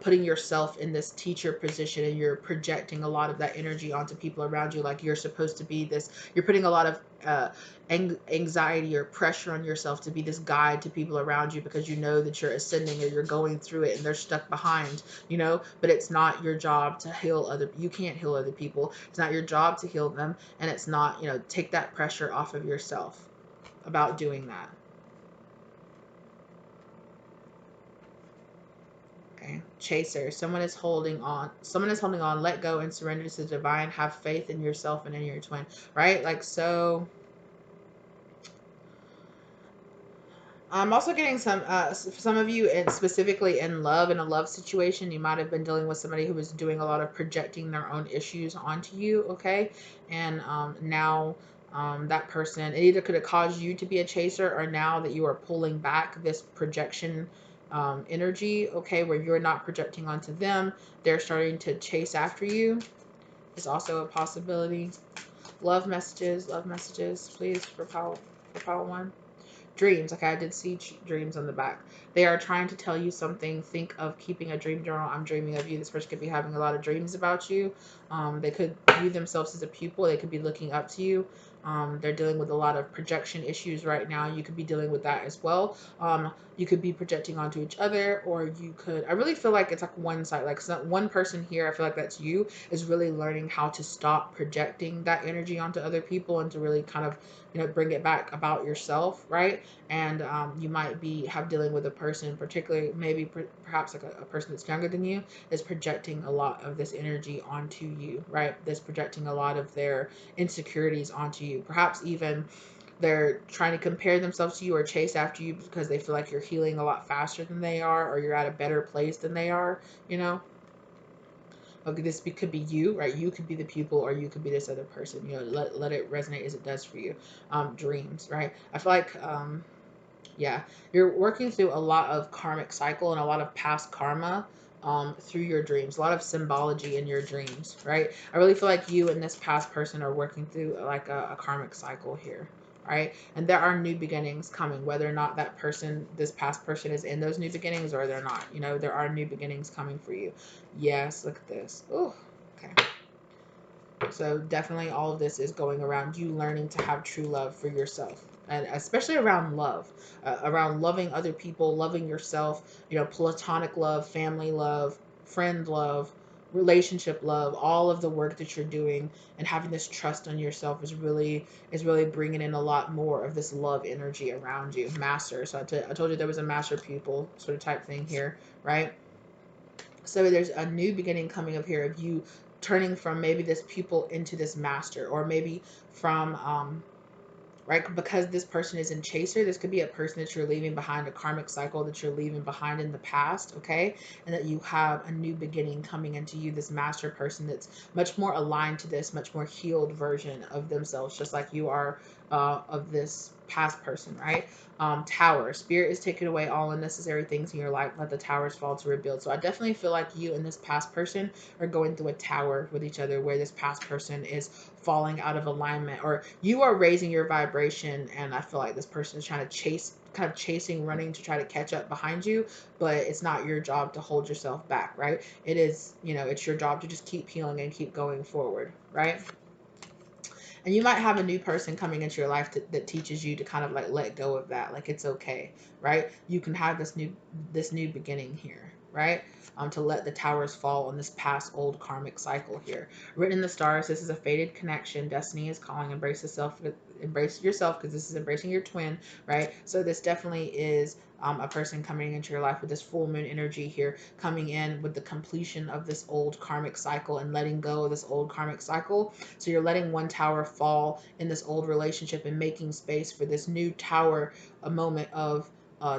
putting yourself in this teacher position, and you're projecting a lot of that energy onto people around you. Like you're supposed to be this, you're putting a lot of anxiety or pressure on yourself to be this guide to people around you, because you know that you're ascending or you're going through it and they're stuck behind, you know. But it's not your job to heal you can't heal other people. It's not your job to heal them, and it's not, you know, take that pressure off of yourself about doing that. Okay. Chaser. Someone is holding on. Someone is holding on. Let go and surrender to the divine. Have faith in yourself and in your twin. Right? Like, so I'm also getting some of you, and specifically in love, in a love situation, you might have been dealing with somebody who was doing a lot of projecting their own issues onto you, okay? And now that person, it either could have caused you to be a chaser, or now that you are pulling back this projection energy, okay, where you're not projecting onto them, they're starting to chase after you. Is also a possibility. Love messages, please, for power one. Dreams. Okay, I did see dreams on the back. They are trying to tell you something. Think of keeping a dream journal. I'm dreaming of you. This person could be having a lot of dreams about you. They could view themselves as a pupil. They could be looking up to you. They're dealing with a lot of projection issues right now. You could be dealing with that as well. You could be projecting onto each other, or you could, I really feel like it's like one side, like one person here, I feel like that's you, is really learning how to stop projecting that energy onto other people, and to really kind of, you know, bring it back about yourself, right? And you might be dealing with a person, particularly maybe perhaps like a person that's younger than you, is projecting a lot of this energy onto you, right? That's projecting a lot of their insecurities onto you. Perhaps even they're trying to compare themselves to you or chase after you because they feel like you're healing a lot faster than they are, or you're at a better place than they are, you know. Okay, could be you, right? You could be the pupil, or you could be this other person. You know, let it resonate as it does for you. Dreams, right? I feel like yeah, you're working through a lot of karmic cycle and a lot of past karma through your dreams. A lot of symbology in your dreams, right? I really feel like you and this past person are working through like a karmic cycle here, right? And there are new beginnings coming, whether or not this past person is in those new beginnings or they're not. You know, there are new beginnings coming for you. Yes, look at this. Oh, okay. So definitely all of this is going around you learning to have true love for yourself. And especially around love, around loving other people, loving yourself, you know, platonic love, family love, friend love, relationship love, all of the work that you're doing and having this trust on yourself is really bringing in a lot more of this love energy around you. Master. So I told you there was a master pupil sort of type thing here, right? So there's a new beginning coming up here of you turning from maybe this pupil into this master, or maybe from right, because this person is in chaser, this could be a person that you're leaving behind, a karmic cycle that you're leaving behind in the past, okay? And that you have a new beginning coming into you, this master person that's much more aligned to this, much more healed version of themselves, just like you are of this past person, right? Tower. Spirit is taking away all unnecessary things in your life. Let the towers fall to rebuild. So I definitely feel like you and this past person are going through a tower with each other, where this past person is falling out of alignment, or you are raising your vibration, and I feel like this person is trying to chase, kind of chasing, running to try to catch up behind you, but it's not your job to hold yourself back, right? It is, you know, it's your job to just keep healing and keep going forward, right? And you might have a new person coming into your life that teaches you to kind of like let go of that, like it's okay, right? You can have this new beginning here, right? To let the towers fall on this past old karmic cycle here. Written in the stars, this is a fated connection. Destiny is calling. Embrace yourself, because this is embracing your twin, right? So this definitely is a person coming into your life with this full moon energy here, coming in with the completion of this old karmic cycle and letting go of this old karmic cycle. So you're letting one tower fall in this old relationship and making space for this new tower, a moment of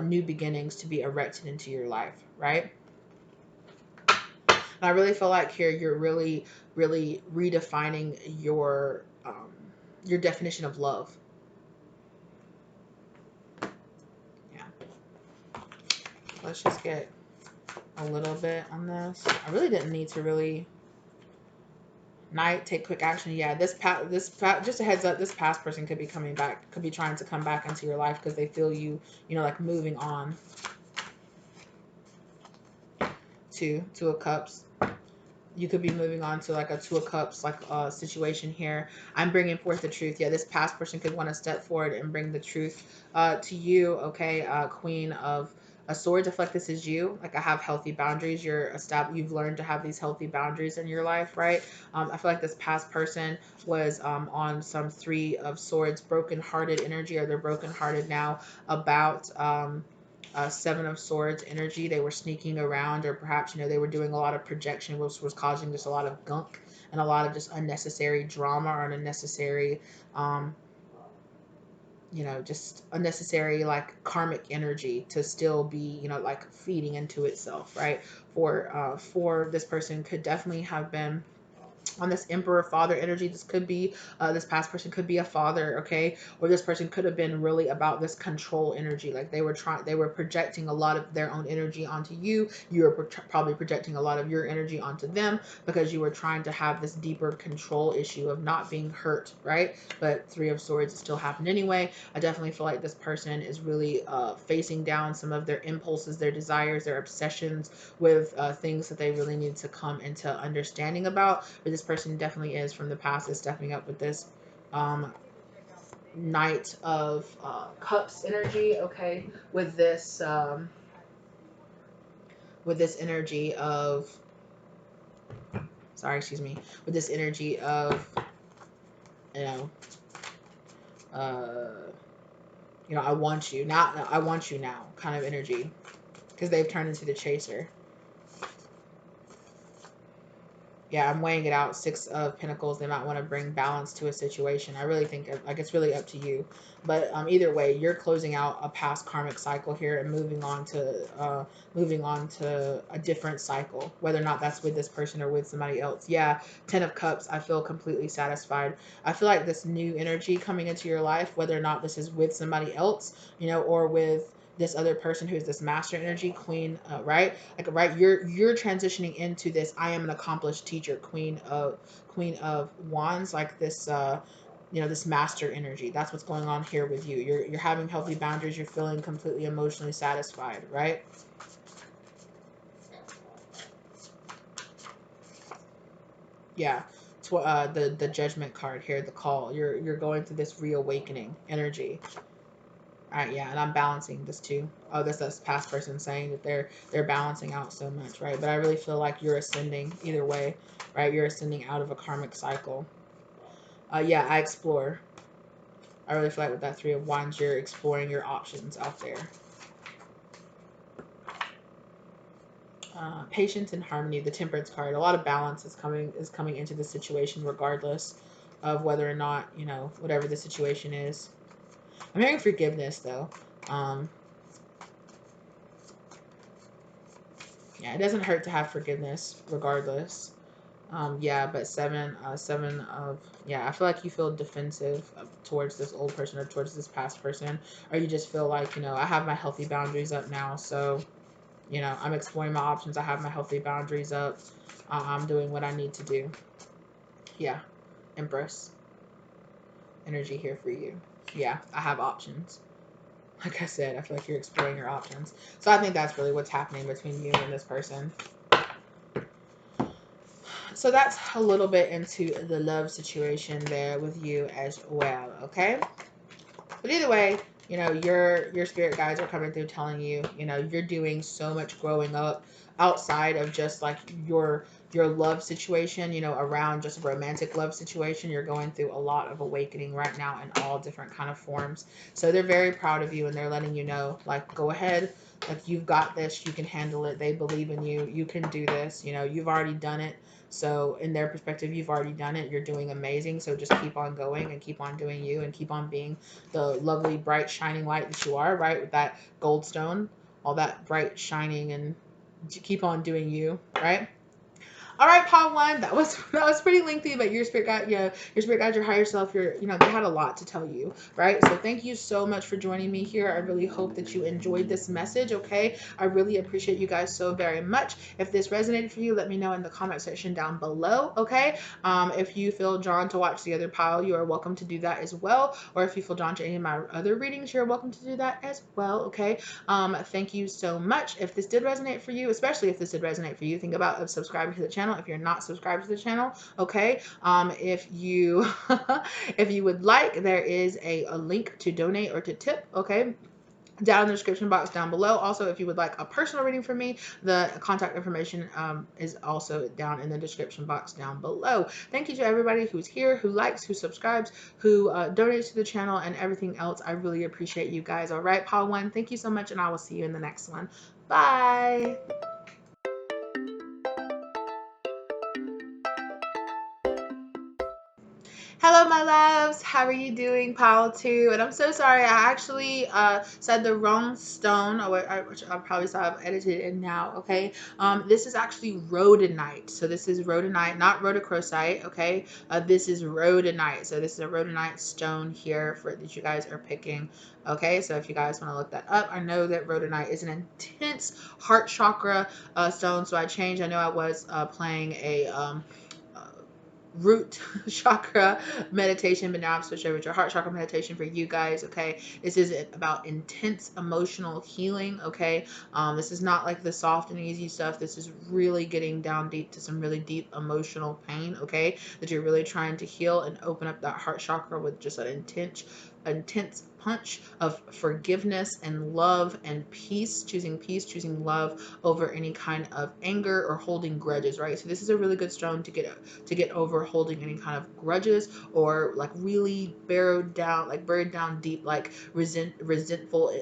new beginnings to be erected into your life, right? And I really feel like here you're really, really redefining your definition of love. Yeah. Let's just get a little bit on this. I really didn't need to really. Night, take quick action. Yeah, just a heads up, this past person could be coming back, could be trying to come back into your life because they feel you, you know, like moving on. Two of Cups. You could be moving on to like a Two of Cups, like situation here. I'm bringing forth the truth. Yeah, this past person could want to step forward and bring the truth to you. Okay, Queen of Swords. I feel like this is you. Like, I have healthy boundaries. You've learned to have these healthy boundaries in your life, right? I feel like this past person was on some Three of Swords, broken-hearted energy, or they're broken-hearted now about Seven of Swords energy. They were sneaking around, or perhaps, you know, they were doing a lot of projection, which was causing just a lot of gunk and a lot of just unnecessary drama, or an unnecessary, you know, just unnecessary like karmic energy to still be, you know, like feeding into itself, right? For this person could definitely have been on this Emperor father energy. This could be this past person could be a father, okay? Or this person could have been really about this control energy. Like, they were projecting a lot of their own energy onto you. You were probably projecting a lot of your energy onto them, because you were trying to have this deeper control issue of not being hurt, right? But Three of Swords still happened anyway. I definitely feel like this person is really facing down some of their impulses, their desires, their obsessions with things that they really need to come into understanding about. But this person definitely is from the past, is stepping up with this Knight of Cups energy, okay? With this energy of, sorry, excuse me, with this energy of, you know, uh, you know, I want you now, I want you now kind of energy, because they've turned into the chaser. Yeah, I'm weighing it out. Six of Pentacles. They might want to bring balance to a situation. I really think, like, it's really up to you. But either way, you're closing out a past karmic cycle here and moving on to a different cycle, whether or not that's with this person or with somebody else. Yeah, Ten of Cups. I feel completely satisfied. I feel like this new energy coming into your life, whether or not this is with somebody else, you know, or with this other person who's this master energy, Queen, right? Like, right, you're transitioning into this I am an accomplished teacher, Queen of Wands, like this you know, this master energy. That's what's going on here with you. You're having healthy boundaries. You're feeling completely emotionally satisfied, right? Yeah. the Judgment card here, the call. You're going through this reawakening energy. All right, yeah, and I'm balancing this too. Oh, that's past person saying that they're balancing out so much, right? But I really feel like you're ascending either way, right? You're ascending out of a karmic cycle. Yeah, I explore. I really feel like with that Three of Wands, you're exploring your options out there. Patience and harmony, the Temperance card. A lot of balance is coming into the situation, regardless of whether or not, you know, whatever the situation is. I'm hearing forgiveness though. Yeah, it doesn't hurt to have forgiveness, regardless. Yeah, but seven of, yeah, I feel like you feel defensive towards this old person or towards this past person, or you just feel like, you know, I have my healthy boundaries up now, so, you know, I'm exploring my options. I have my healthy boundaries up. I'm doing what I need to do. Yeah, Empress energy here for you. Yeah, I have options. Like I said, I feel like you're exploring your options. So I think that's really what's happening between you and this person. So that's a little bit into the love situation there with you as well, okay? But either way, you know, your spirit guides are coming through telling you, you know, you're doing so much growing up outside of just like your love situation, you know, around just a romantic love situation. You're going through a lot of awakening right now in all different kind of forms. So they're very proud of you, and they're letting you know, like, go ahead, like, you've got this, you can handle it. They believe in you. You can do this. You know, you've already done it. So in their perspective, you've already done it. You're doing amazing. So just keep on going and keep on doing you and keep on being the lovely, bright, shining light that you are, right? With that gold stone, all that bright, shining, and keep on doing you, right? All right, Paul one. That was pretty lengthy, but your spirit guide, yeah, your spirit guide, your higher self, you know, they had a lot to tell you, right? So thank you so much for joining me here. I really hope that you enjoyed this message. Okay, I really appreciate you guys so very much. If this resonated for you, let me know in the comment section down below. Okay, if you feel drawn to watch the other pile, you are welcome to do that as well. Or if you feel drawn to any of my other readings, you're welcome to do that as well. Okay, thank you so much. If this did resonate for you, especially if this did resonate for you, think about subscribing to the channel if you're not subscribed to the channel. Okay, if you if you would like, there is a link to donate or to tip, okay, down in the description box down below. Also, if you would like a personal reading from me, the contact information is also down in the description box down below. Thank you to everybody who's here, who likes, who subscribes, who donates to the channel, and everything else. I really appreciate you guys. All right, Paul one, thank you so much, and I will see you in the next one. Bye. Hello, my loves. How are you doing, pile 2? And I'm so sorry. I actually said the wrong stone, which I probably saw I've edited it in now. Okay. This is actually rhodonite. So this is rhodonite, not rhodochrosite. Okay. This is rhodonite. So this is a rhodonite stone here that you guys are picking. Okay. So if you guys want to look that up, I know that rhodonite is an intense heart chakra stone. So I changed. I know I was playing a root chakra meditation, but now I've switched over to heart chakra meditation for you guys. Okay, this is about intense emotional healing. Okay, this is not like the soft and easy stuff. This is really getting down deep to some really deep emotional pain. Okay, that you're really trying to heal and open up that heart chakra with just an intense punch of forgiveness and love and peace, choosing love over any kind of anger or holding grudges, right? So this is a really good stone to get over holding any kind of grudges, or like really buried down deep, like resentful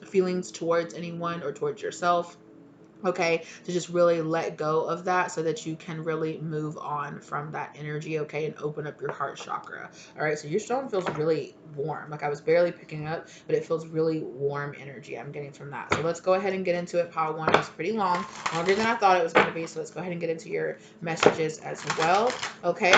feelings towards anyone or towards yourself. Okay, to just really let go of that so that you can really move on from that energy. Okay, and open up your heart chakra. All right, so your stone feels really warm. Like I was barely picking up, but it feels really warm energy I'm getting from that. So let's go ahead and get into it. Pile 1 is pretty long, longer than I thought it was going to be. So let's go ahead and get into your messages as well. Okay.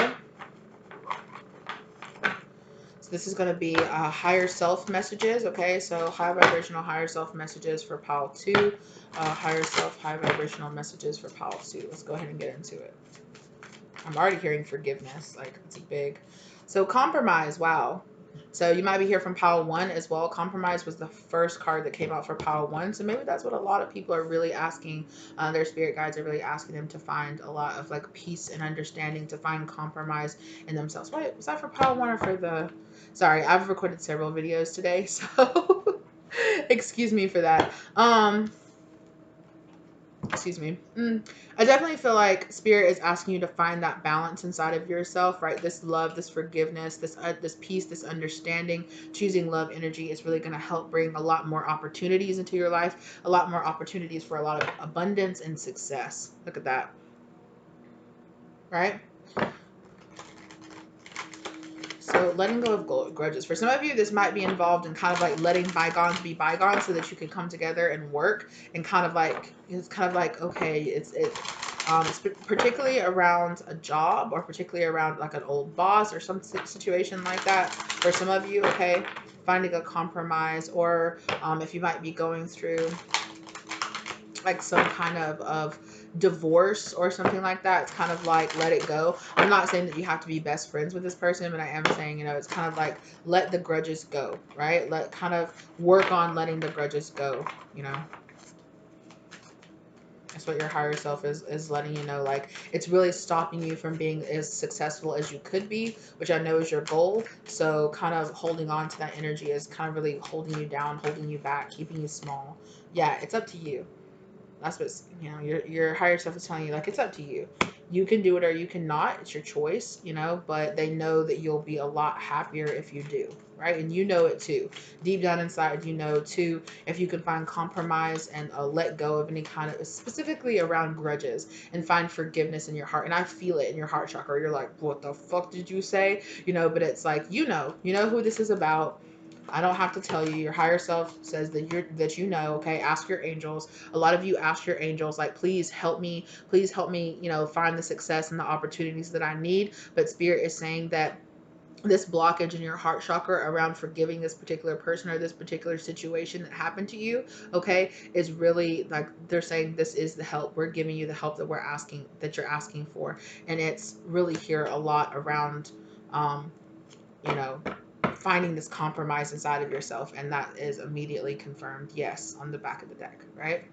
So this is going to be higher self messages. Okay, so high vibrational higher self messages for pile 2. Higher self high vibrational messages for pile 2. Let's go ahead and get into it. I'm already hearing forgiveness. Like, it's big. So compromise. Wow. So you might be here from pile 1 as well. Compromise was the first card that came out for pile 1. So maybe that's what a lot of people are really asking. Their spirit guides are really asking them to find a lot of like peace and understanding, to find compromise in themselves. Wait, was that for pile 1 or for the... Sorry, I've recorded several videos today, so excuse me for that. Excuse me. I definitely feel like spirit is asking you to find that balance inside of yourself, right? This love, this forgiveness, this peace, this understanding. Choosing love energy is really going to help bring a lot more opportunities into your life, a lot more opportunities for a lot of abundance and success. Look at that, right? So letting go of grudges. For some of you, this might be involved in kind of like letting bygones be bygones so that you can come together and work, and kind of like, it's kind of like, okay, it's particularly around a job, or particularly around like an old boss or some situation like that. For some of you, okay, finding a compromise, or if you might be going through like some kind of divorce or something like that, it's kind of like let it go. I'm not saying that you have to be best friends with this person, but I am saying, you know, it's kind of like let the grudges go, right? Let kind of work on letting the grudges go, you know. That's what your higher self is letting you know. Like, it's really stopping you from being as successful as you could be, which I know is your goal. So kind of holding on to that energy is kind of really holding you down, holding you back, keeping you small. Yeah, it's up to you. That's what, you know, your higher self is telling you, like, it's up to you. You can do it or you cannot. It's your choice, you know, but they know that you'll be a lot happier if you do, right? And you know it too. Deep down inside, you know too, if you can find compromise and let go of any kind of, specifically around grudges, and find forgiveness in your heart. And I feel it in your heart chakra. You're like, what the fuck did you say? You know, but it's like, you know who this is about. I don't have to tell you. Your higher self says that you know, okay? Ask your angels. A lot of you ask your angels, like, please help me, you know, find the success and the opportunities that I need. But spirit is saying that this blockage in your heart chakra around forgiving this particular person or this particular situation that happened to you, okay, is really like, they're saying this is the help. We're giving you the help that you're asking for. And it's really here a lot around, you know, finding this compromise inside of yourself, and that is immediately confirmed yes on the back of the deck, right?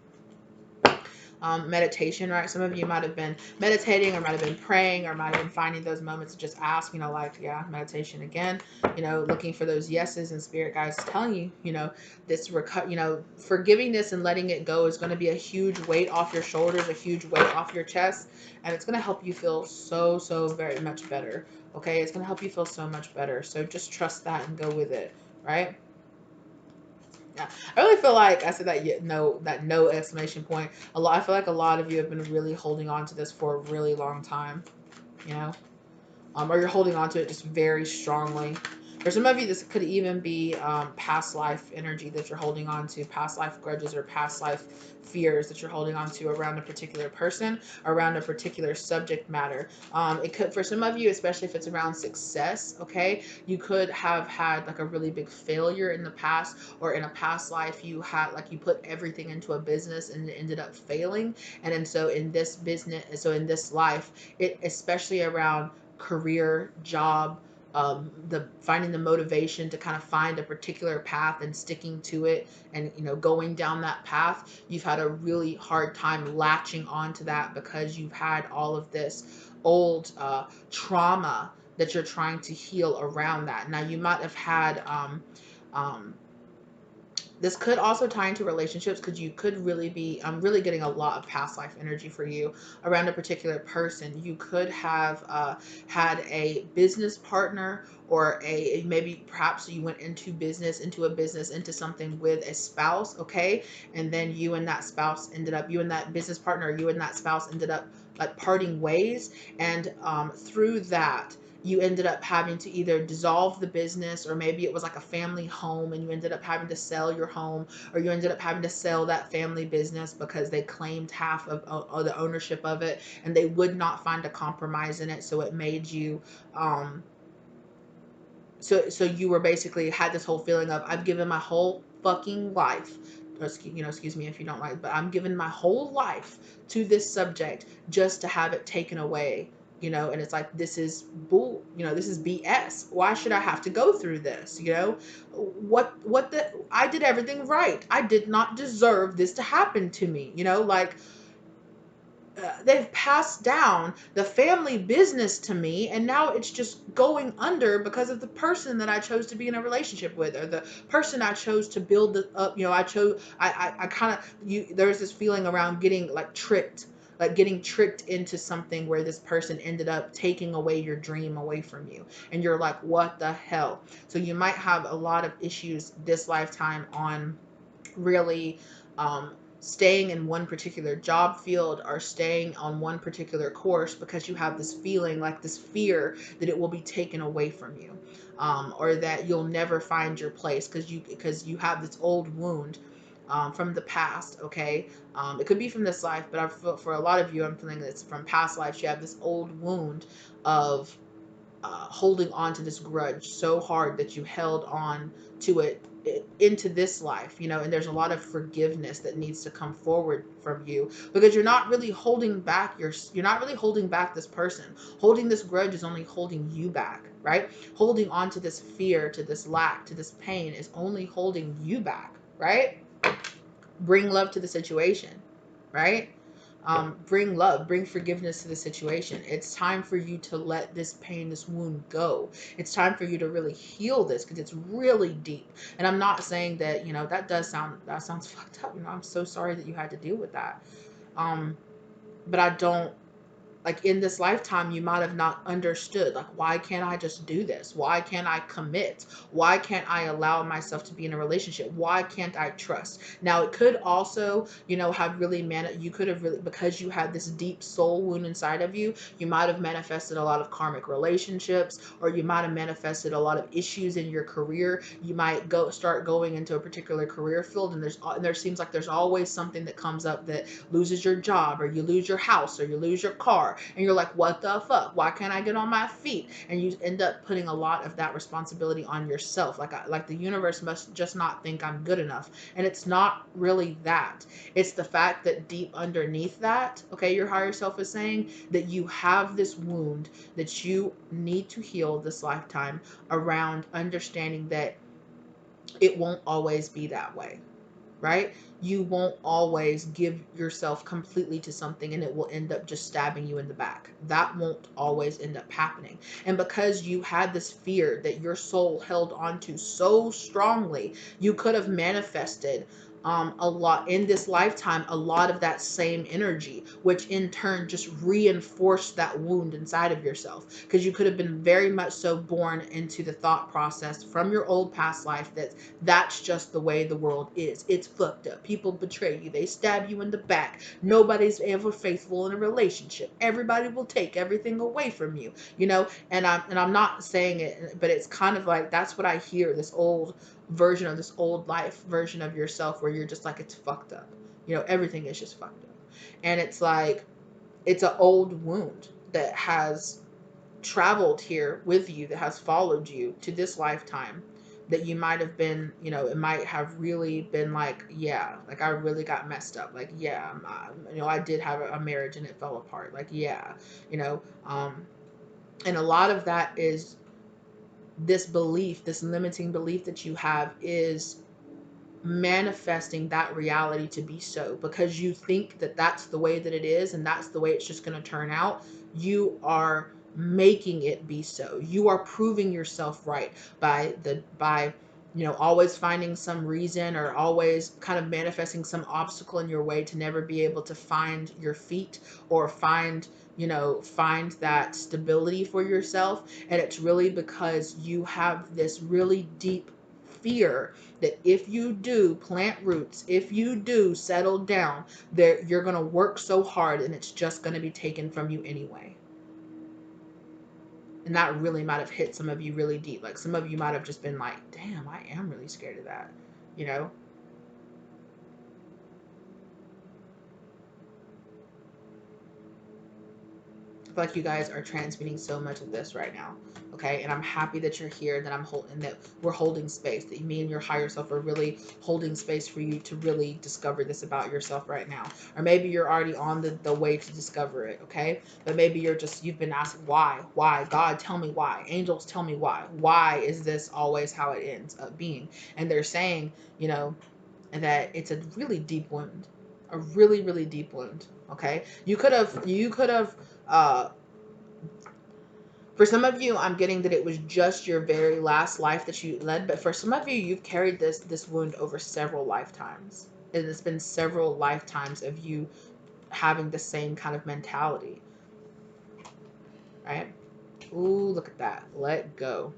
Meditation, right? Some of you might have been meditating, or might have been praying, or might have been finding those moments to just ask, you know, like, yeah, meditation again, you know, looking for those yeses, and spirit guides telling you, you know, you know, forgivingness and letting it go is going to be a huge weight off your shoulders, a huge weight off your chest, and it's going to help you feel so very much better. Okay, it's going to help you feel so much better. So just trust that and go with it, right? Yeah, I really feel like I said that no exclamation point. I feel like a lot of you have been really holding on to this for a really long time, you know, or you're holding on to it just very strongly. For some of you, this could even be past life energy that you're holding on to, past life grudges or past life fears that you're holding on to around a particular person, around a particular subject matter. It could, for some of you, especially if it's around success, okay, you could have had like a really big failure in the past, or in a past life you had, like, you put everything into a business and it ended up failing. And then so in this business, so in this life, it, especially around career, job, the finding the motivation to kind of find a particular path and sticking to it, and, you know, going down that path, you've had a really hard time latching onto that because you've had all of this old trauma that you're trying to heal around that. Now you might have had um, this could also tie into relationships, because you could really be, I'm really getting a lot of past life energy for you around a particular person. You could have had a business partner, or maybe perhaps you went into a business, into something with a spouse, okay? And then you and that spouse ended up, you and that business partner, you and that spouse ended up like parting ways. And through that, you ended up having to either dissolve the business, or maybe it was like a family home and you ended up having to sell your home, or you ended up having to sell that family business because they claimed half of the ownership of it, and they would not find a compromise in it. So it made you, so you were basically had this whole feeling of, I've given my whole fucking life, or, you know, excuse me if you don't like, but I'm giving my whole life to this subject just to have it taken away you know, and it's like, this is bull, you know, this is BS. Why should I have to go through this? You know, I did everything right. I did not deserve this to happen to me. You know, like, they've passed down the family business to me, and now it's just going under because of the person that I chose to be in a relationship with, or the person I chose to build up. You know, I kind of, there's this feeling around getting like tricked, like getting tricked into something where this person ended up taking away your dream away from you, and you're like, what the hell? So you might have a lot of issues this lifetime on really, staying in one particular job field, or staying on one particular course, because you have this feeling, like this fear that it will be taken away from you, or that you'll never find your place, because you have this old wound, from the past. Okay, it could be from this life, but for a lot of you, I'm feeling that it's from past lives. You have this old wound of, holding on to this grudge so hard that you held on to it into this life, you know, and there's a lot of forgiveness that needs to come forward from you, because you're not really holding back you're not really holding back this person. Holding this grudge is only holding you back, right? Holding on to this fear, to this lack, to this pain is only holding you back, right? Bring love to the situation, right? Bring love, bring forgiveness to the situation. It's time for you to let this pain, this wound go. It's time for you to really heal this, because it's really deep. And I'm not saying that, you know, that sounds fucked up. You know, I'm so sorry that you had to deal with that. But I don't, like, in this lifetime, you might have not understood, like, why can't I just do this? Why can't I commit? Why can't I allow myself to be in a relationship? Why can't I trust? Now, it could also, you know, have really, you could have really, because you had this deep soul wound inside of you, you might have manifested a lot of karmic relationships, or you might have manifested a lot of issues in your career. You might start going into a particular career field, and there seems like there's always something that comes up that loses your job, or you lose your house, or you lose your car, and you're like, what the fuck? Why can't I get on my feet? And you end up putting a lot of that responsibility on yourself. Like the universe must just not think I'm good enough. And it's not really that. It's the fact that deep underneath that, okay, your higher self is saying that you have this wound that you need to heal this lifetime, around understanding that it won't always be that way, right? You won't always give yourself completely to something and it will end up just stabbing you in the back. That won't always end up happening. And because you had this fear that your soul held onto so strongly, you could have manifested, a lot in this lifetime, a lot of that same energy, which in turn just reinforced that wound inside of yourself, because you could have been very much so born into the thought process from your old past life that that's just the way the world is. It's fucked up. People betray you. They stab you in the back. Nobody's ever faithful in a relationship. Everybody will take everything away from you, you know? And I'm not saying it, but it's kind of like, that's what I hear, this old version of this old life version of yourself, where you're just like, it's fucked up. You know, everything is just fucked up. And it's like, it's an old wound that has traveled here with you, that has followed you to this lifetime, that you might have been, you know, it might have really been like, yeah, like I really got messed up. Like, yeah, you know, I did have a marriage and it fell apart. Like, yeah, you know, and a lot of that is this belief, this limiting belief that you have, is manifesting that reality to be so, because you think that that's the way that it is, and that's the way it's just going to turn out. You are making it be so. You are proving yourself right by you know, always finding some reason, or always kind of manifesting some obstacle in your way to never be able to find your feet, or find, you know, find that stability for yourself. And it's really because you have this really deep fear that if you do plant roots, if you do settle down, there you're going to work so hard and it's just going to be taken from you anyway. And that really might have hit some of you really deep. Like, some of you might have just been like, damn, I am really scared of that, you know? I feel like you guys are transmuting so much of this right now. Okay. And I'm happy that you're here, that I'm holding, that we're holding space, that me and your higher self are really holding space for you to really discover this about yourself right now. Or maybe you're already on the way to discover it. Okay. But maybe you've been asking why, God, tell me why, angels, tell me why is this always how it ends up being? And they're saying, you know, that it's a really deep wound, a really, really deep wound. Okay. You could have, for some of you, I'm getting that it was just your very last life that you led, but for some of you, you've carried this wound over several lifetimes. And it's been several lifetimes of you having the same kind of mentality, right? Ooh, look at that. Let go.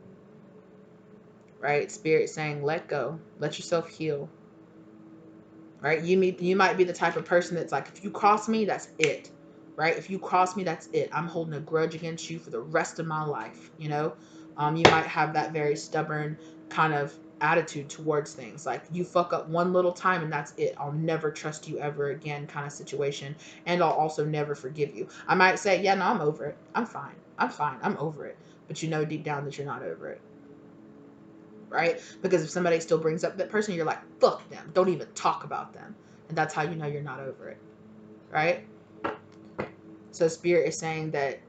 Right? Spirit saying, let go. Let yourself heal. Right? You might be the type of person that's like, if you cross me, that's it. Right? If you cross me, that's it. I'm holding a grudge against you for the rest of my life. You know, you might have that very stubborn kind of attitude towards things. Like, you fuck up one little time and that's it. I'll never trust you ever again kind of situation. And I'll also never forgive you. I might say, yeah, no, I'm over it. I'm fine. I'm fine. I'm over it. But you know deep down that you're not over it. Right? Because if somebody still brings up that person, you're like, fuck them. Don't even talk about them. And that's how you know you're not over it. Right? So Spirit is saying that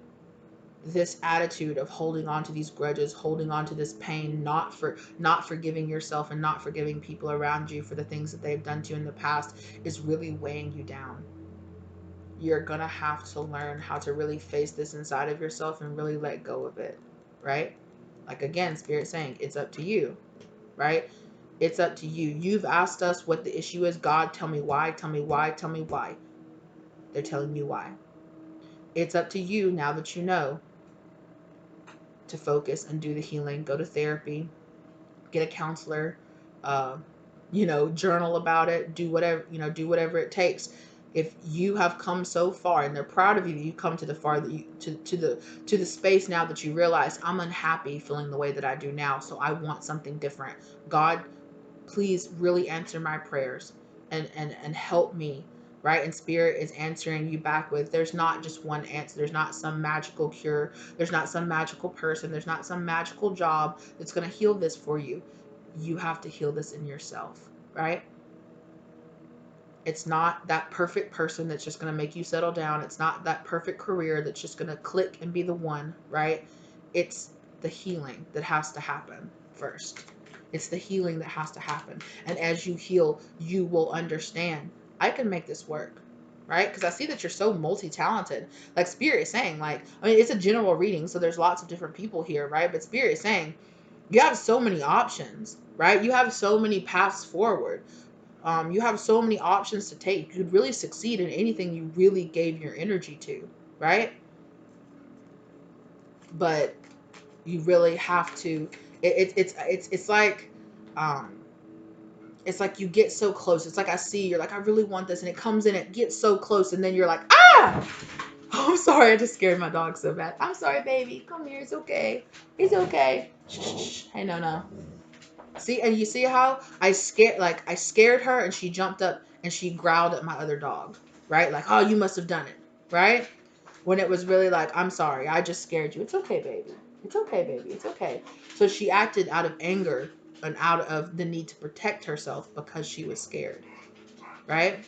this attitude of holding on to these grudges, holding on to this pain, not forgiving yourself and not forgiving people around you for the things that they've done to you in the past, is really weighing you down. You're gonna have to learn how to really face this inside of yourself and really let go of it. Right? Like, again, Spirit saying it's up to you. Right? It's up to you. You've asked us what the issue is. God, tell me why, tell me why, tell me why. They're telling you why. It's up to you, now that you know, to focus and do the healing. Go to therapy, get a counselor, journal about it, do whatever it takes. If you have come so far and they're proud of you, you come to the far that you to the space now that you realize, I'm unhappy feeling the way that I do now, so I want something different. God, please really answer my prayers and help me. Right? And Spirit is answering you back with, there's not just one answer. There's not some magical cure. There's not some magical person. There's not some magical job that's going to heal this for you. You have to heal this in yourself. Right? It's not that perfect person that's just going to make you settle down. It's not that perfect career that's just going to click and be the one. Right? It's the healing that has to happen first. It's the healing that has to happen. And as you heal, you will understand, I can make this work. Right? Because I see that you're so multi-talented. Like, Spirit is saying, like, I mean, it's a general reading, so there's lots of different people here, right? But Spirit is saying, you have so many options, right? You have so many paths forward. You have so many options to take. You could really succeed in anything you really gave your energy to, right? But you really have to, it's like, it's like you get so close. It's like, I see, you're like, I really want this, and it comes in, it gets so close, and then you're like, ah! Oh, I'm sorry, I just scared my dog so bad. I'm sorry, baby. Come here, it's okay. It's okay. Shh. Hey, no. See, and you see how I scared her, and she jumped up and she growled at my other dog, right? Like, oh, you must have done it, right? When it was really like, I'm sorry, I just scared you. It's okay, baby. It's okay, baby. It's okay. So she acted out of anger and out of the need to protect herself because she was scared, right?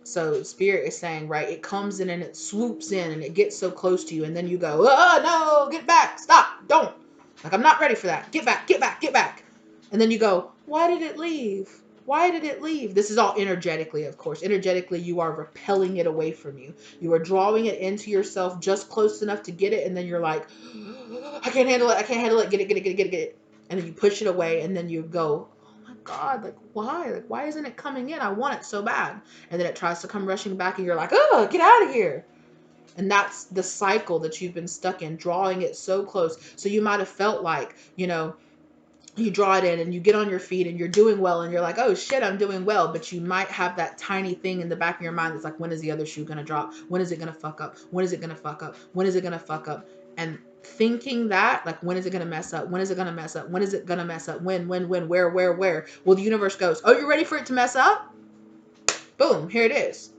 So Spirit is saying, right, it comes in and it swoops in and it gets so close to you, and then you go, oh, no, get back, stop, don't. Like, I'm not ready for that. Get back, get back, get back. And then you go, why did it leave? Why did it leave? This is all energetically, of course. Energetically, you are repelling it away from you. You are drawing it into yourself just close enough to get it, and then you're like, I can't handle it. I can't handle it. Get it. And then you push it away, and then you go, oh my God, like, why? Like, why isn't it coming in? I want it so bad. And then it tries to come rushing back, and you're like, oh, get out of here. And that's the cycle that you've been stuck in, drawing it so close. So you might have felt like, you draw it in and you get on your feet and you're doing well and you're like, oh shit, I'm doing well. But you might have that tiny thing in the back of your mind that's like, when is the other shoe going to drop? When is it going to fuck up? When is it going to fuck up? When is it going to fuck up? And thinking that, like, when is it going to mess up? When is it going to mess up? When is it going to mess up? When, where? Well, the universe goes, oh, you're ready for it to mess up? Boom, here it is.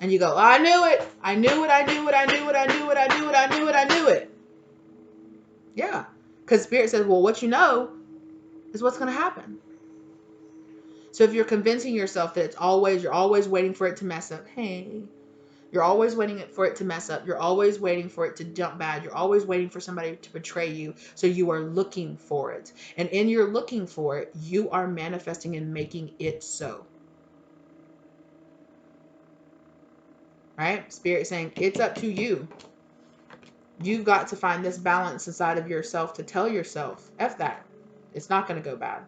And you go, oh, I knew it. I knew it. I knew it. I knew it. I knew it. I knew it. I knew it. I knew it. Yeah. Because Spirit says, well, what you know is what's going to happen. So if you're convincing yourself that you're always waiting for it to mess up. Hey, you're always waiting for it to mess up. You're always waiting for it to jump bad. You're always waiting for somebody to betray you. So you are looking for it. And in your looking for it, you are manifesting and making it so. Right? Spirit saying, it's up to you. You've got to find this balance inside of yourself to tell yourself, F that. It's not going to go bad.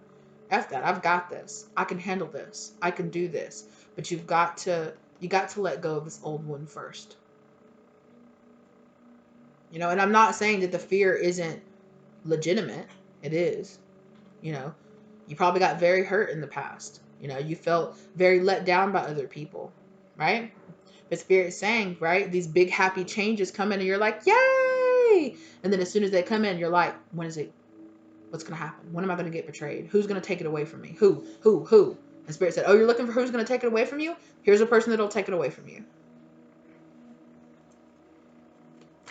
F that. I've got this. I can handle this. I can do this. But you got to let go of this old one first. You know, and I'm not saying that the fear isn't legitimate. It is. You know, you probably got very hurt in the past. You know, you felt very let down by other people, right? But Spirit's saying, right, these big happy changes come in and you're like, yay! And then as soon as they come in, you're like, when is it? What's going to happen? When am I going to get betrayed? Who's going to take it away from me? Who? And Spirit said, oh, you're looking for who's going to take it away from you? Here's a person that'll take it away from you.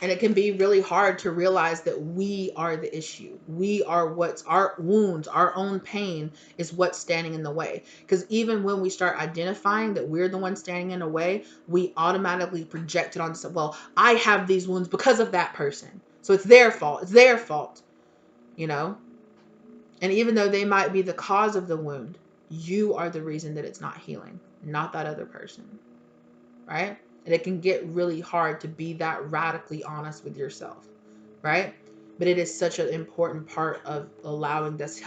And it can be really hard to realize that we are the issue. We are our wounds, our own pain is what's standing in the way. Because even when we start identifying that we're the one standing in the way, we automatically project it onto, well, I have these wounds because of that person. So it's their fault. It's their fault, you know? And even though they might be the cause of the wound, you are the reason that it's not healing, not that other person, right? And it can get really hard to be that radically honest with yourself, right? But it is such an important part of allowing this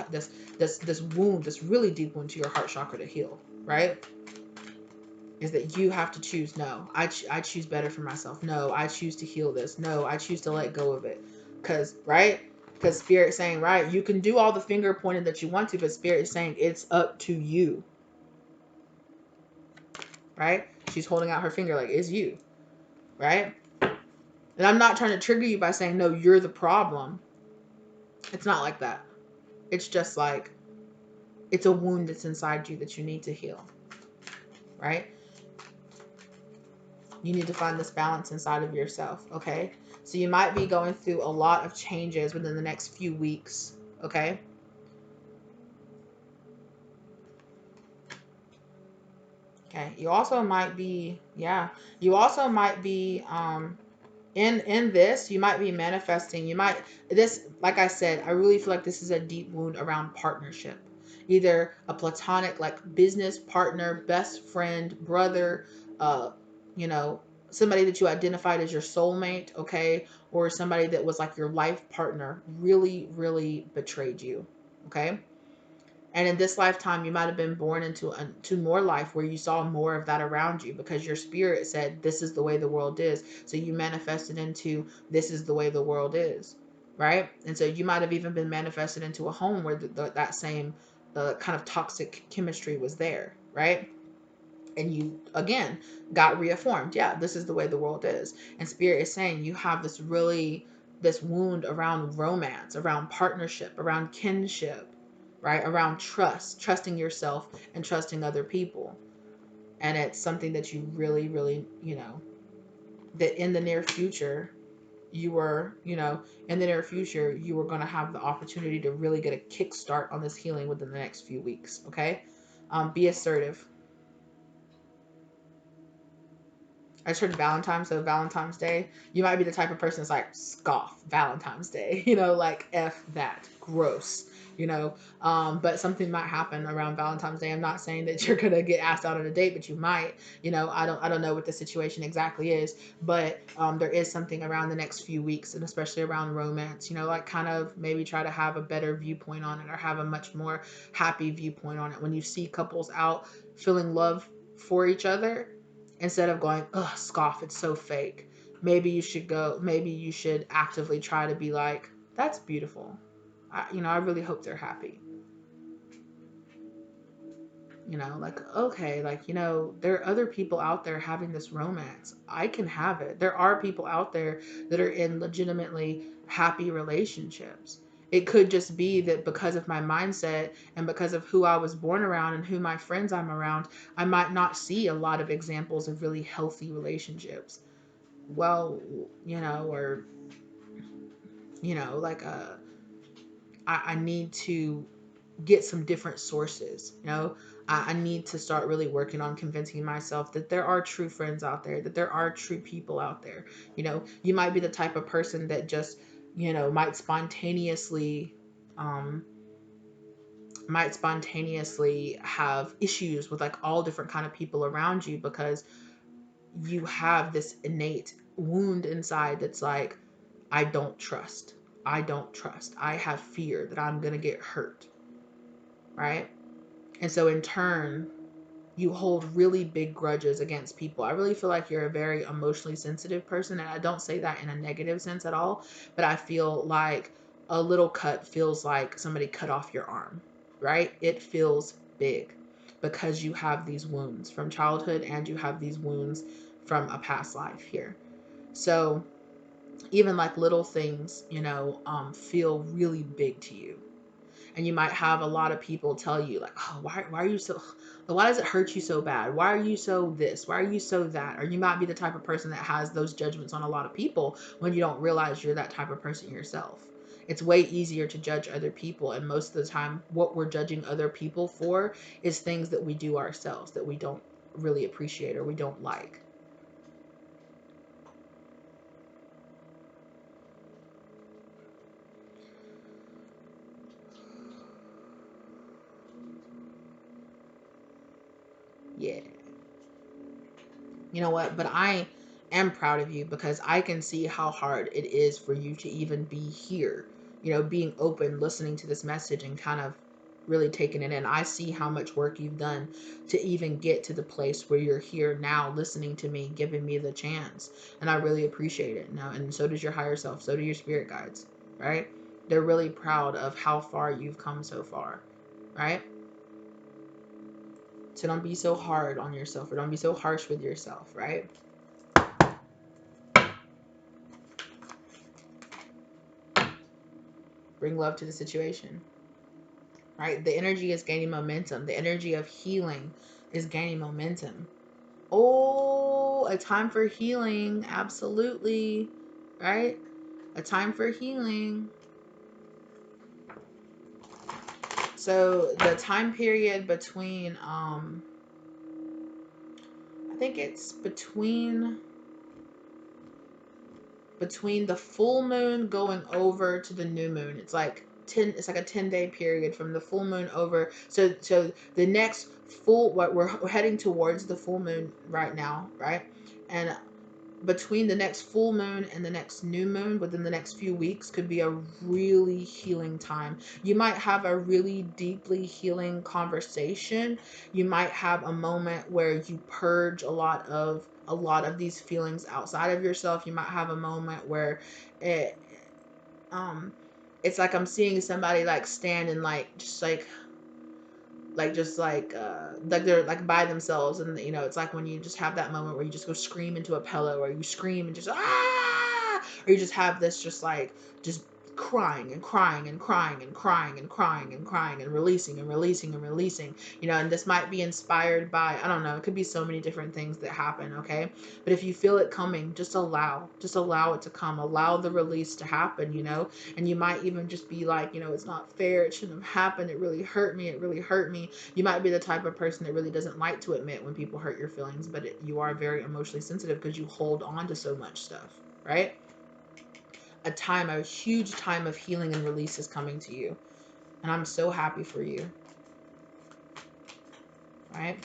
wound, this really deep wound to your heart chakra to heal, right? Is that you have to choose, no, I choose better for myself. No, I choose to heal this. No, I choose to let go of it. Right? Because Spirit is saying, right, you can do all the finger pointing that you want to, but Spirit is saying it's up to you. Right? She's holding out her finger like, it's you. Right? And I'm not trying to trigger you by saying, no, you're the problem. It's not like that. It's just like, it's a wound that's inside you that you need to heal. Right? You need to find this balance inside of yourself. Okay? So you might be going through a lot of changes within the next few weeks. Okay? Okay. You also might be, in this, you might be manifesting, like I said, I really feel like this is a deep wound around partnership. Either a platonic, like business partner, best friend, brother, you know, somebody that you identified as your soulmate, okay, or somebody that was like your life partner really, really betrayed you, okay? And in this lifetime, you might have been born into more life where you saw more of that around you because your spirit said, this is the way the world is. So you manifested into, this is the way the world is, right? And so you might have even been manifested into a home where that same kind of toxic chemistry was there, right? And you, again, got reaffirmed. Yeah, this is the way the world is. And Spirit is saying you have this wound around romance, around partnership, around kinship, right? Around trusting yourself and trusting other people. And it's something that you really, really, that in the near future, you were going to have the opportunity to really get a kickstart on this healing within the next few weeks. Okay. Be assertive. I just heard Valentine's, so Valentine's Day. You might be the type of person that's like, scoff Valentine's Day, like F that, gross, but something might happen around Valentine's Day. I'm not saying that you're gonna get asked out on a date, but you might, I don't know what the situation exactly is, but there is something around the next few weeks, and especially around romance, like kind of maybe try to have a better viewpoint on it or have a much more happy viewpoint on it. When you see couples out feeling love for each other, instead of going, ugh, scoff, it's so fake. Maybe you should actively try to be like, that's beautiful. I really hope they're happy. Like, okay, like, there are other people out there having this romance. I can have it. There are people out there that are in legitimately happy relationships. It could just be that because of my mindset and because of who I was born around and who my friends I'm around, I might not see a lot of examples of really healthy relationships. Well, or, like I need to get some different sources. I need to start really working on convincing myself that there are true friends out there, that there are true people out there. You might be the type of person that just, might um, spontaneously have issues with like all different kind of people around you, because you have this innate wound inside that's like, I don't trust. I don't trust. I have fear that I'm going to get hurt. Right? And so in turn, you hold really big grudges against people. I really feel like you're a very emotionally sensitive person. And I don't say that in a negative sense at all, but I feel like a little cut feels like somebody cut off your arm, right? It feels big because you have these wounds from childhood and you have these wounds from a past life here. So even like little things, feel really big to you. And you might have a lot of people tell you like, oh, why are you so, why does it hurt you so bad? Why are you so this? Why are you so that? Or you might be the type of person that has those judgments on a lot of people when you don't realize you're that type of person yourself. It's way easier to judge other people. And most of the time, what we're judging other people for is things that we do ourselves that we don't really appreciate or we don't like. Yeah. You know what? But I am proud of you because I can see how hard it is for you to even be here, being open, listening to this message and kind of really taking it in. I see how much work you've done to even get to the place where you're here now, listening to me, giving me the chance. And I really appreciate it. Now, and so does your higher self. So do your spirit guides, right? They're really proud of how far you've come so far, right? So don't be so hard on yourself, or don't be so harsh with yourself, right? Bring love to the situation, right? The energy is gaining momentum. The energy of healing is gaining momentum. Oh, a time for healing. Absolutely. Right? A time for healing. So the time period between, I think it's between the full moon going over to the new moon. It's like a 10-day period from the full moon over. So the next full, what we're heading towards the full moon right now, right? And between the next full moon and the next new moon, within the next few weeks, could be a really healing time. You might have a really deeply healing conversation. You might have a moment where you purge a lot of these feelings outside of yourself. You might have a moment where it it's like I'm seeing somebody like standing like just like they're like by themselves, and it's like when you just have that moment where you just go scream into a pillow, or you scream and just or you just have this just crying and crying and crying and crying and crying and crying and releasing and releasing and releasing, and this might be inspired by, I don't know, it could be so many different things that happen. Okay, but if you feel it coming, just allow it to come, allow the release to happen. And you might even just be like, it's not fair, it shouldn't have happened, it really hurt me, You might be the type of person that really doesn't like to admit when people hurt your feelings, but you are very emotionally sensitive because you hold on to so much stuff, right? A huge time of healing and release is coming to you. And I'm so happy for you, right?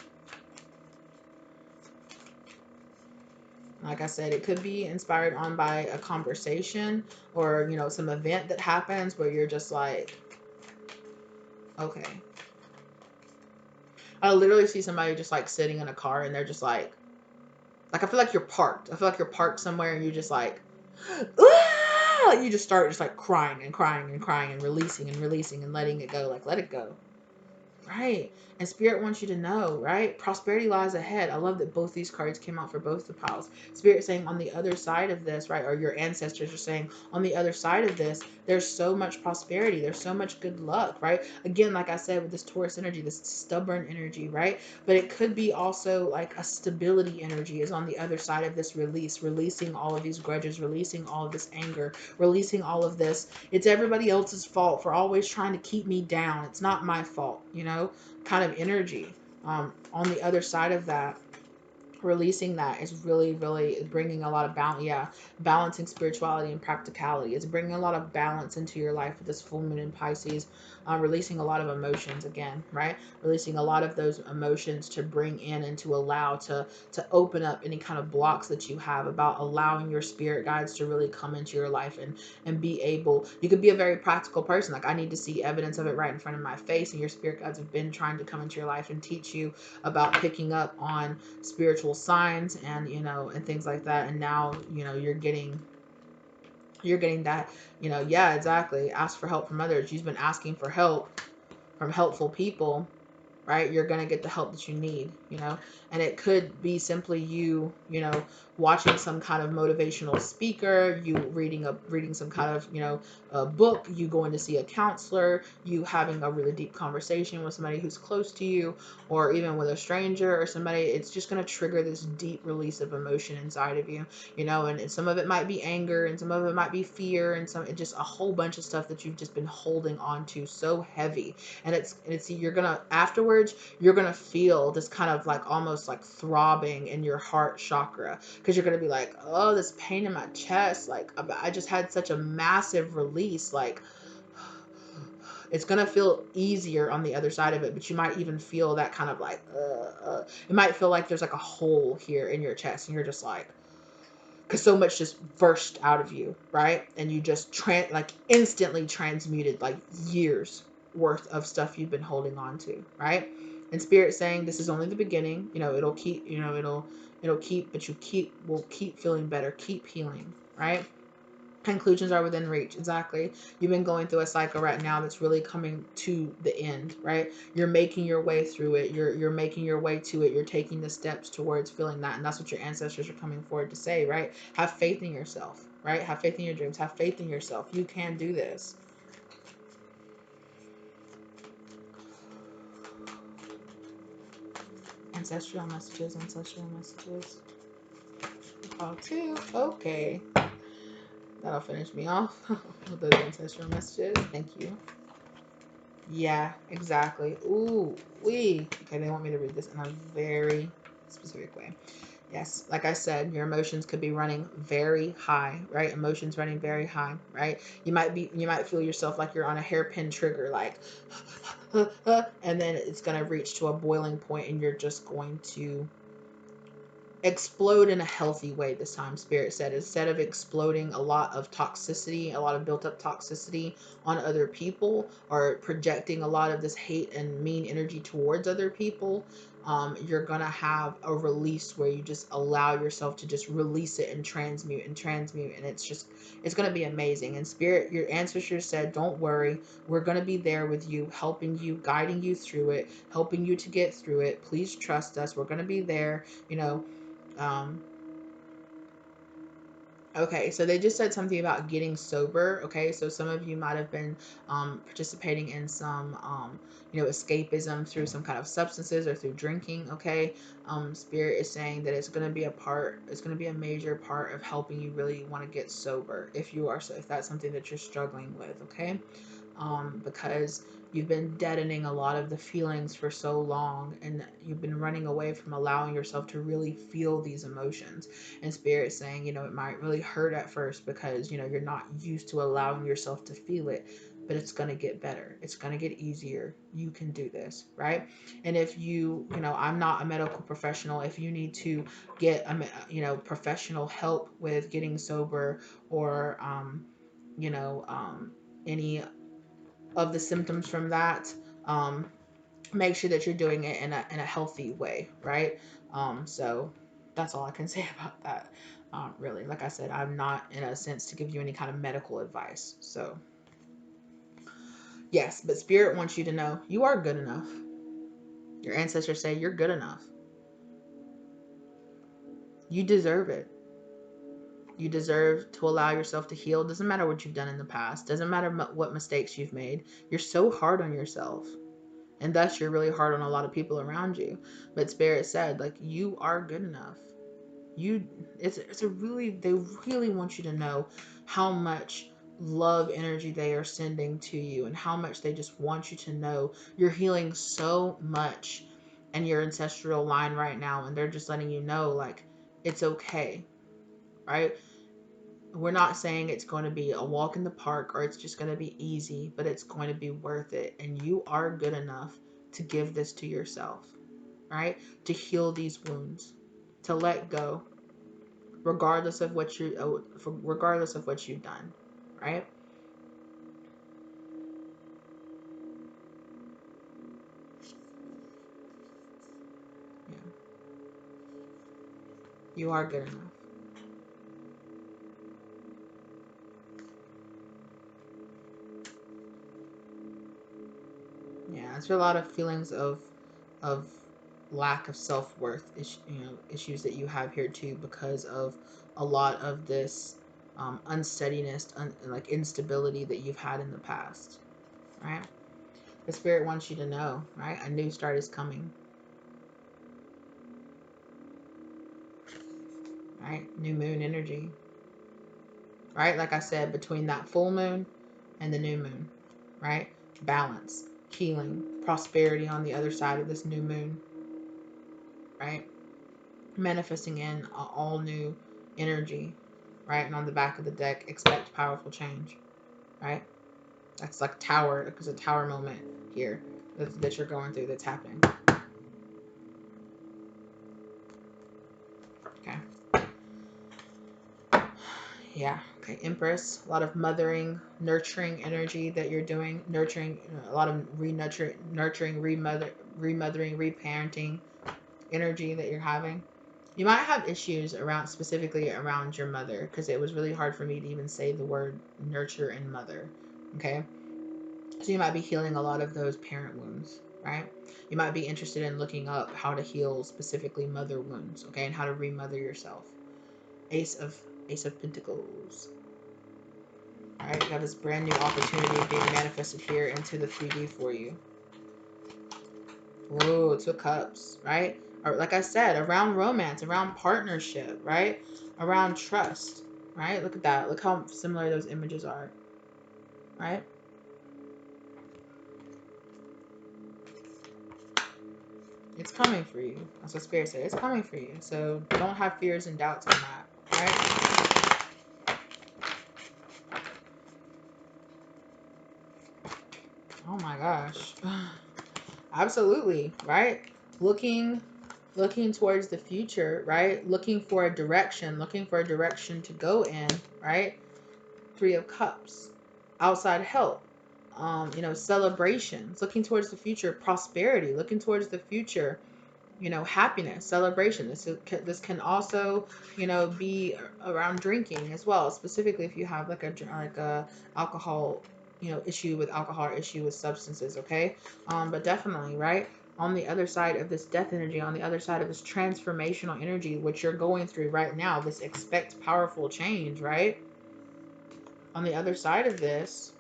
Like I said, it could be inspired on by a conversation or, some event that happens where you're just like, okay. I literally see somebody just like sitting in a car and they're just like I feel like you're parked. I feel like you're parked somewhere and you just like, ah! You just start just like crying and crying and crying and releasing and releasing and letting it go. Like, let it go. Right. And Spirit wants you to know, right? Prosperity lies ahead. I love that both these cards came out for both the piles. Spirit saying on the other side of this, right? Or your ancestors are saying on the other side of this, there's so much prosperity. There's so much good luck, right? Again, like I said, with this Taurus energy, this stubborn energy, right? But it could be also like a stability energy is on the other side of this release, releasing all of these grudges, releasing all of this anger, releasing all of this. It's everybody else's fault for always trying to keep me down. It's not my fault, you know, kind of energy. On the other side of that, releasing that is really, really bringing a lot of balance. Yeah, balancing spirituality and practicality. It's bringing a lot of balance into your life with this full moon in Pisces. Releasing a lot of emotions again, right? Releasing a lot of those emotions to bring in and to allow to open up any kind of blocks that you have about allowing your spirit guides to really come into your life and be able. You could be a very practical person. Like, I need to see evidence of it right in front of my face, and your spirit guides have been trying to come into your life and teach you about picking up on spiritual signs and, you know, and things like that. And now, you know, you're getting that, you know. Yeah, exactly. Ask for help from others. You've been asking for help from helpful people, right? You're going to get the help that you need, you know. And it could be simply you, you know, watching some kind of motivational speaker, you reading some kind of, you know, a book, you going to see a counselor, you having a really deep conversation with somebody who's close to you, or even with a stranger or somebody. It's just going to trigger this deep release of emotion inside of you, you know. And some of it might be anger, and some of it might be fear, and some, just a whole bunch of stuff that you've just been holding on to so heavy. And it's you're gonna, afterwards, you're gonna feel this kind of like almost like throbbing in your heart chakra, because you're gonna be like, oh, this pain in my chest, like I just had such a massive release. Like, it's gonna feel easier on the other side of it, but you might even feel that kind of like it might feel like there's like a hole here in your chest, and you're just like, because so much just burst out of you, right? And you just like instantly transmuted like years worth of stuff you've been holding on to, right? And Spirit saying this is only the beginning. You know, it'll keep, you know, it'll keep, but will keep feeling better, keep healing, right? Conclusions are within reach. Exactly. You've been going through a cycle right now that's really coming to the end, right? You're making your way through it. You're making your way to it. You're taking the steps towards feeling that. And that's what your ancestors are coming forward to say, right? Have faith in yourself, right? Have faith in your dreams. Have faith in yourself. You can do this. Ancestral messages, ancestral messages. Oh, two. Okay. That'll finish me off with those ancestral messages. Thank you. Yeah, exactly. Ooh, wee. Okay, they want me to read this in a very specific way. Yes, like I said, your emotions could be running very high, right? Emotions running very high, right? You might feel yourself like you're on a hairpin trigger, like, and then it's gonna reach to a boiling point, and you're just going to explode in a healthy way this time. Spirit said, instead of exploding a lot of toxicity, a lot of built up toxicity on other people, or projecting a lot of this hate and mean energy towards other people, you're gonna have a release where you just allow yourself to just release it and transmute, and it's gonna be amazing. And Spirit, your ancestors said, don't worry, we're gonna be there with you, helping you, guiding you through it, helping you to get through it. Please trust us, we're gonna be there, you know. um, okay, so they just said something about getting sober. Okay, so some of you might have been participating in some, you know, escapism through some kind of substances or through drinking. Okay, Spirit is saying that it's going to be a major part of helping you really want to get sober if that's something that you're struggling with. Okay, because you've been deadening a lot of the feelings for so long, and you've been running away from allowing yourself to really feel these emotions. And Spirit saying, you know, it might really hurt at first because, you know, you're not used to allowing yourself to feel it, but it's going to get better. It's going to get easier. You can do this, right? And if you know, I'm not a medical professional. If you need to get, you know, professional help with getting sober, or, you know, any of the symptoms from that, make sure that you're doing it in a healthy way, right? So that's all I can say about that. Really, like I said, I'm not in a sense to give you any kind of medical advice. So yes, but Spirit wants you to know you are good enough. Your ancestors say you're good enough. You deserve it. You deserve to allow yourself to heal. Doesn't matter what you've done in the past. Doesn't matter what mistakes you've made. You're so hard on yourself. And thus you're really hard on a lot of people around you. But Spirit said, like, you are good enough. They really want you to know how much love energy they are sending to you, and how much they just want you to know you're healing so much in your ancestral line right now. And they're just letting you know, like, it's okay, right? We're not saying it's going to be a walk in the park or it's just going to be easy, but it's going to be worth it. And you are good enough to give this to yourself, right? To heal these wounds, to let go, regardless of what you've done, right? Yeah. You are good enough. Yeah, it's a lot of feelings of lack of self-worth issues that you have here too, because of a lot of this unsteadiness, like instability that you've had in the past, right? The Spirit wants you to know, right? A new start is coming, right? New moon energy, right? Like I said, between that full moon and the new moon, right? Balance, healing, prosperity on the other side of this new moon, right? Manifesting in all new energy, right? And on the back of the deck, expect powerful change, right? That's like tower, because a tower moment here that you're going through, that's happening. Okay. Yeah. Okay. Empress, a lot of mothering, nurturing energy that you're doing, nurturing, a lot of nurturing, remothering, reparenting energy that you're having. You might have issues specifically around your mother, because it was really hard for me to even say the word nurture and mother. Okay. So you might be healing a lot of those parent wounds, right? You might be interested in looking up how to heal specifically mother wounds, okay, and how to remother yourself. Ace of Pentacles. All right, you got this brand new opportunity being manifested here into the 3D for you. Ooh, 2 of Cups, right? Or like I said, around romance, around partnership, right? Around trust, right? Look at that. Look how similar those images are, right? It's coming for you. That's what Spirit said. It's coming for you. So don't have fears and doubts on that, right? Oh my gosh. Absolutely, right? Looking towards the future, right? Looking for a direction to go in, right? 3 of Cups. Outside help. Celebrations, looking towards the future, prosperity, looking towards the future, happiness, celebration. This can also, be around drinking as well, specifically if you have like a alcohol, issue with alcohol or issue with substances, okay? But definitely, right? On the other side of this death energy, on the other side of this transformational energy, which you're going through right now, this expect powerful change, right? On the other side of this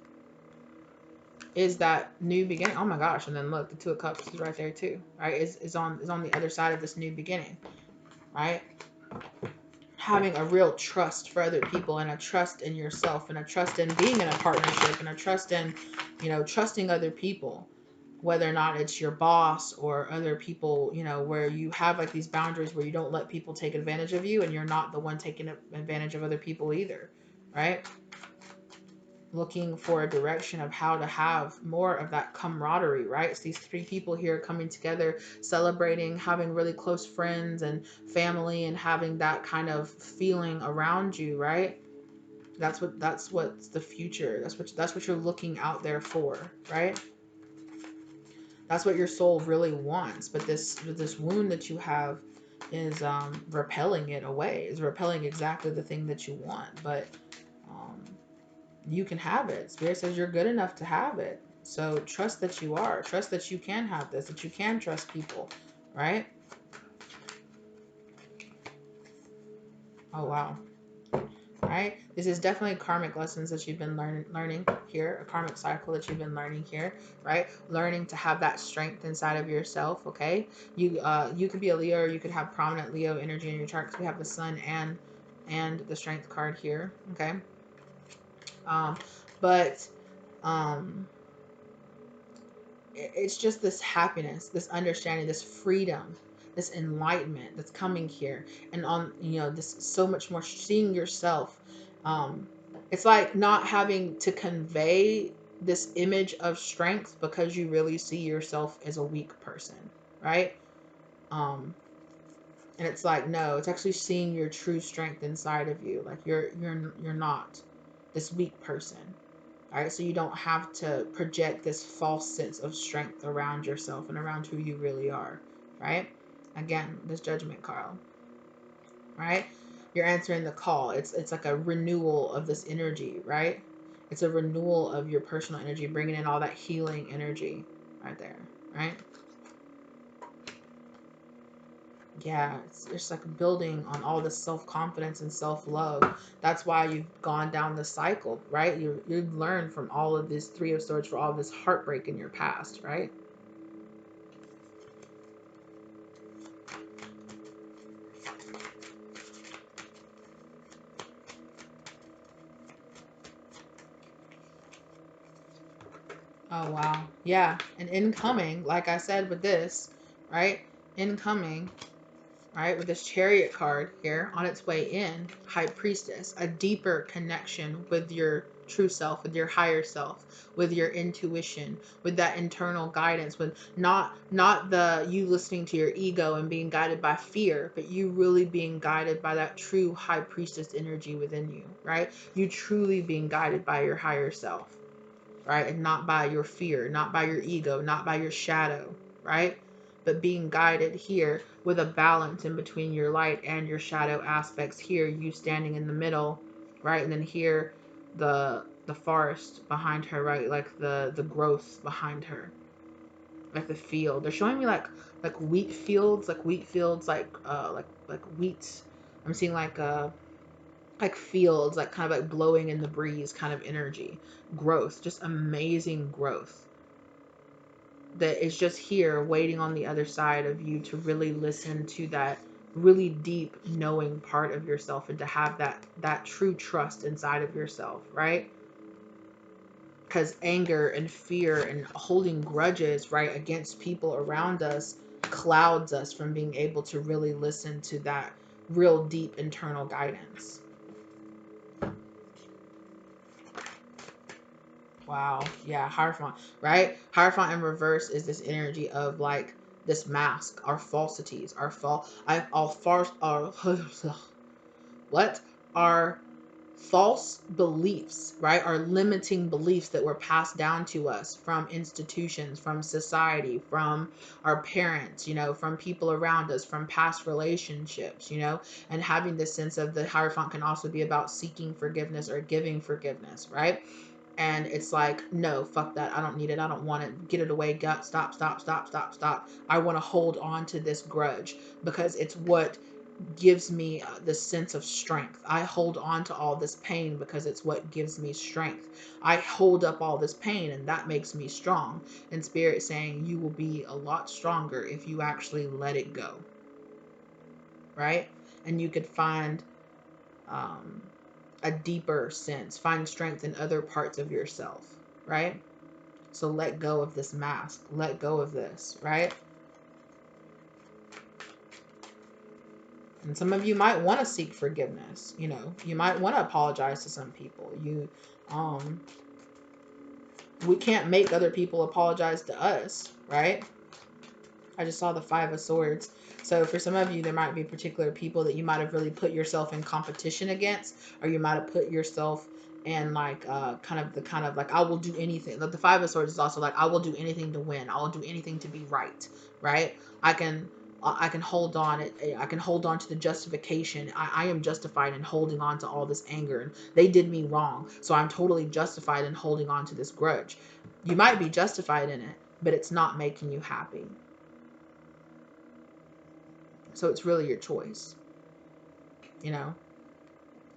is that new beginning. Oh my gosh. And then look, the 2 of Cups is right there too, right? Is on the other side of this new beginning, right? Having a real trust for other people, and a trust in yourself, and a trust in being in a partnership, and a trust in, trusting other people, whether or not it's your boss or other people, where you have like these boundaries where you don't let people take advantage of you, and you're not the one taking advantage of other people either, right? Looking for a direction of how to have more of that camaraderie, right? It's these 3 people here coming together, celebrating, having really close friends and family, and having that kind of feeling around you, right? That's what's the future. That's what you're looking out there for, right? That's what your soul really wants. But this wound that you have is repelling it away. Is repelling exactly the thing that you want. But you can have it. Spirit says you're good enough to have it. So trust that you are. Trust that you can have this, that you can trust people, right? Oh, wow. Right? This is definitely karmic lessons that you've been learning here, a karmic cycle that you've been learning here, right? Learning to have that strength inside of yourself, okay? You could be a Leo, or you could have prominent Leo energy in your chart, because we have the sun and the strength card here, okay? But it's just this happiness, this understanding, this freedom, this enlightenment that's coming here, and on, you know, this so much more seeing yourself. It's like not having to convey this image of strength because you really see yourself as a weak person, right? And it's like, no, it's actually seeing your true strength inside of you. Like you're not this weak person. All right, so you don't have to project this false sense of strength around yourself and around who you really are, right? Again, this judgment card, right? You're answering the call. It's like a renewal of this energy, right? It's a renewal of your personal energy, bringing in all that healing energy right there, right? Yeah, it's just like building on all this self-confidence and self-love. That's why you've gone down the cycle, right? You've learned from all of this Three of Swords, for all this heartbreak in your past, right? Oh, wow. Yeah, and incoming, like I said with this, right? Incoming, right, with this Chariot card here on its way in, High Priestess, a deeper connection with your true self, with your higher self, with your intuition, with that internal guidance, with not the you listening to your ego and being guided by fear, but you really being guided by that true High Priestess energy within you, right? You truly being guided by your higher self, right? And not by your fear, not by your ego, not by your shadow, right? But being guided here with a balance in between your light and your shadow aspects. Here, you standing in the middle, right? And then here, the forest behind her, right? Like the growth behind her, like the field. They're showing me like wheat fields, like wheat. I'm seeing like fields, like kind of like blowing in the breeze kind of energy. Growth, just amazing growth that is just here waiting on the other side of you to really listen to that really deep knowing part of yourself, and to have that true trust inside of yourself, right? Because anger and fear and holding grudges, right, against people around us clouds us from being able to really listen to that real deep internal guidance. Wow. Yeah. Hierophant, right? Hierophant in reverse is this energy of like this mask, our falsities, our false, our, what? Our false beliefs, right? Our limiting beliefs that were passed down to us from institutions, from society, from our parents, you know, from people around us, from past relationships, you know, and having this sense of the Hierophant can also be about seeking forgiveness or giving forgiveness, right? And it's like, no, fuck that. I don't need it. I don't want it. Get it away. Gut. Stop, stop, stop, stop, stop. I want to hold on to this grudge because it's what gives me this sense of strength. I hold on to all this pain because it's what gives me strength. I hold up all this pain and that makes me strong. And Spirit saying you will be a lot stronger if you actually let it go. Right? And you could find um, a deeper sense, find strength in other parts of yourself, right? So let go of this mask, let go of this, right? And some of you might want to seek forgiveness, you know, you might want to apologize to some people. Um, we can't make other people apologize to us, right? I just saw the Five of Swords. So for some of you, there might be particular people that you might have really put yourself in competition against, or you might have put yourself in like kind of like I will do anything. Like the Five of Swords is also like I will do anything to win. I will do anything to be right, right? I can I can hold on. I can hold on to the justification. I am justified in holding on to all this anger. And they did me wrong. So I'm totally justified in holding on to this grudge. You might be justified in it, but it's not making you happy. So it's really your choice. You know?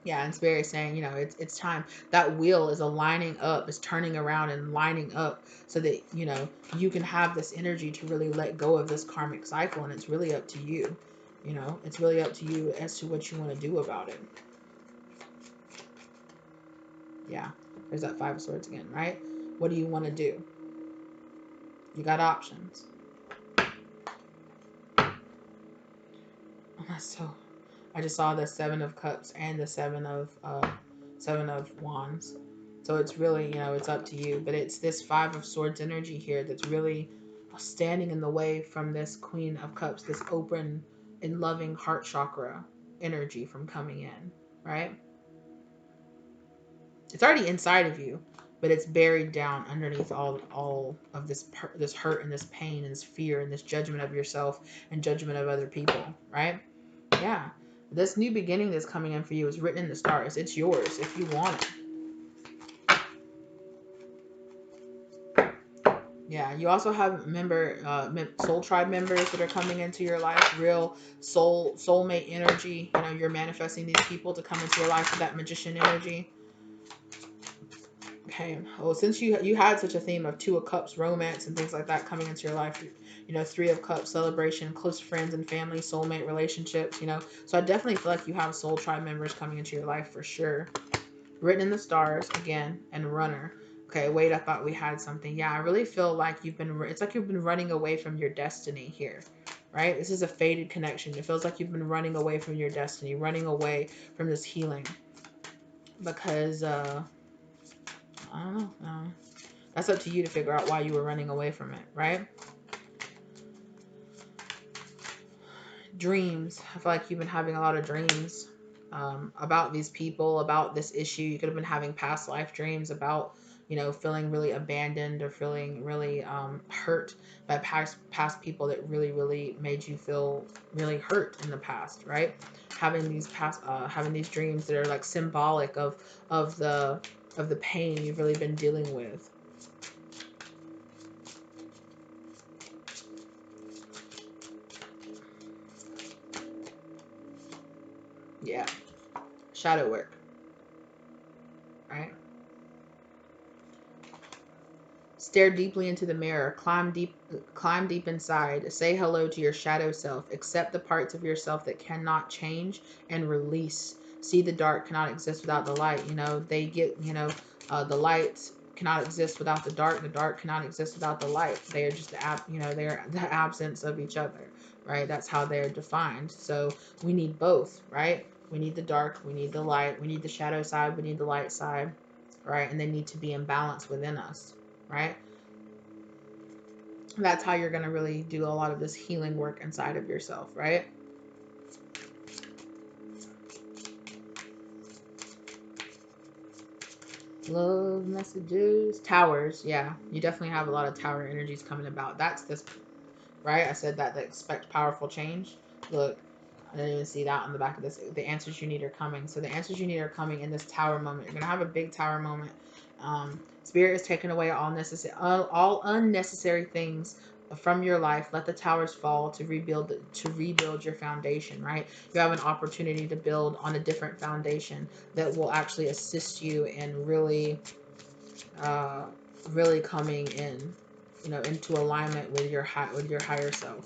Yeah, and Spirit is saying, you know, it's time. That wheel is aligning up, is turning around and lining up so that, you know, you can have this energy to really let go of this karmic cycle. And it's really up to you. You know, it's really up to you as to what you want to do about it. Yeah, there's that Five of Swords again, right? What do you want to do? You got options. So I just saw the Seven of Cups and the Seven of Wands. So it's really, you know, it's up to you. But it's this Five of Swords energy here that's really standing in the way from this Queen of Cups, this open and loving heart chakra energy from coming in, right? It's already inside of you, but it's buried down underneath all of this hurt and this pain and this fear and this judgment of yourself and judgment of other people, right? Yeah. This new beginning that's coming in for you is written in the stars. It's yours if you want it. Yeah, you also have soul tribe members that are coming into your life. Real soulmate energy. You know, you're manifesting these people to come into your life with that magician energy. Okay. Well, since you had such a theme of Two of Cups, romance, and things like that coming into your life, you know, Three of Cups, celebration, close friends and family, soulmate relationships. You know, so I definitely feel like you have soul tribe members coming into your life for sure. Written in the stars again, and runner. Okay, wait, I thought we had something. Yeah, I really feel like it's like you've been running away from your destiny here, right? This is a faded connection. It feels like you've been running away from your destiny, running away from this healing. Because, I don't know. That's up to you to figure out why you were running away from it, right? Dreams. I feel like you've been having a lot of dreams about these people, about this issue. You could have been having past life dreams about, you know, feeling really abandoned or feeling really hurt by past people that really made you feel really hurt in the past, right? Having these dreams that are like symbolic of the pain you've really been dealing with. Yeah, shadow work, right? Stare deeply into the mirror, climb deep inside, say hello to your shadow self, accept the parts of yourself that cannot change, and release. See the dark cannot exist without the light. You know, they get, you know, the light cannot exist without the dark cannot exist without the light. They are just they're the absence of each other, right? That's how they're defined. So we need both, right? We need the dark, we need the light, we need the shadow side, we need the light side, right? And they need to be in balance within us, right? That's how you're going to really do a lot of this healing work inside of yourself, right? Love messages. Towers. Yeah, you definitely have a lot of tower energies coming about. That's this, right? I said that they expect powerful change. Look, I didn't even see that on the back of this. The answers you need are coming. So the answers you need are coming in this tower moment. You're going to have a big tower moment. Spirit is taking away all unnecessary things from your life. Let the towers fall to rebuild your foundation, right? You have an opportunity to build on a different foundation that will actually assist you in really coming in, you know, into alignment with your higher self